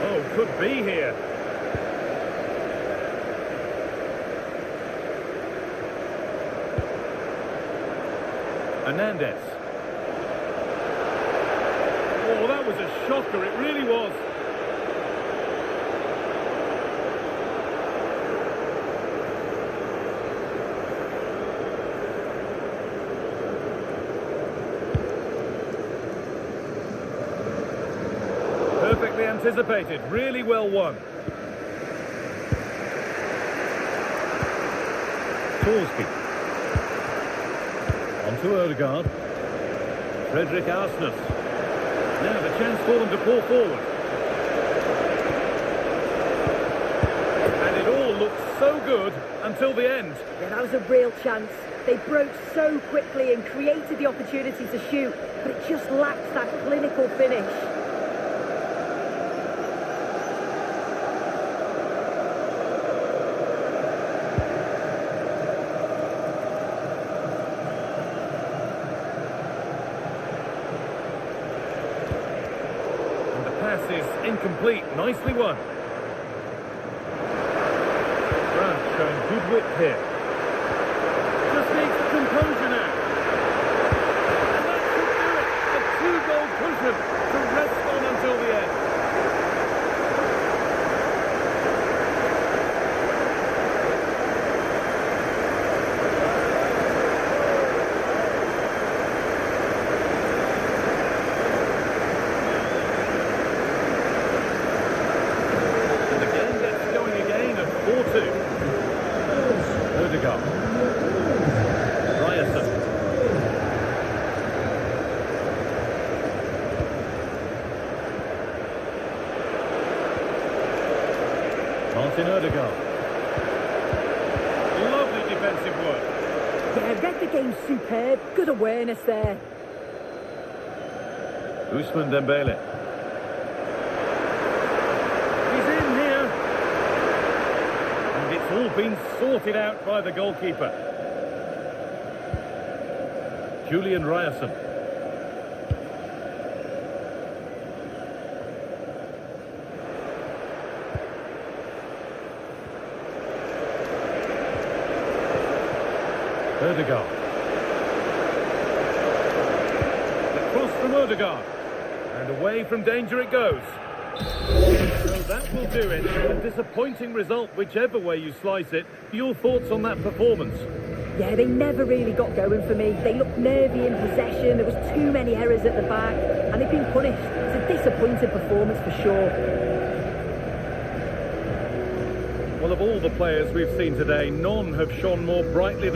Oh, could be here. Hernandez. Oh, that was a shocker, it really was. Perfectly anticipated, really well won. Torsby. On to Odegaard. Frederick Arsnes. Now the chance for them to pour forward. And it all looked so good until the end. Yeah, that was a real chance. They broke so quickly and created the opportunity to shoot, but it just lacked that clinical finish. Is incomplete, nicely won. France showing good wit here. Just needs the composure now. And that should do it. A two-goal cushion to rest on until the end. Odegaard. Ryerson. Martin Odegaard. Lovely defensive work. Yeah, read the game's superb. Good awareness there. Ousmane Dembele. He's in here. And it's all been sorted out by the goalkeeper. Julian Ryerson. Odegaard. Across from Odegaard. And away from danger it goes. So that will do it. A disappointing result, whichever way you slice it. Your thoughts on that performance? Yeah, they never really got going for me. They looked nervy in possession. There was too many errors at the back. And they've been punished. It's a disappointing performance for sure. Well, of all the players we've seen today, none have shone more brightly than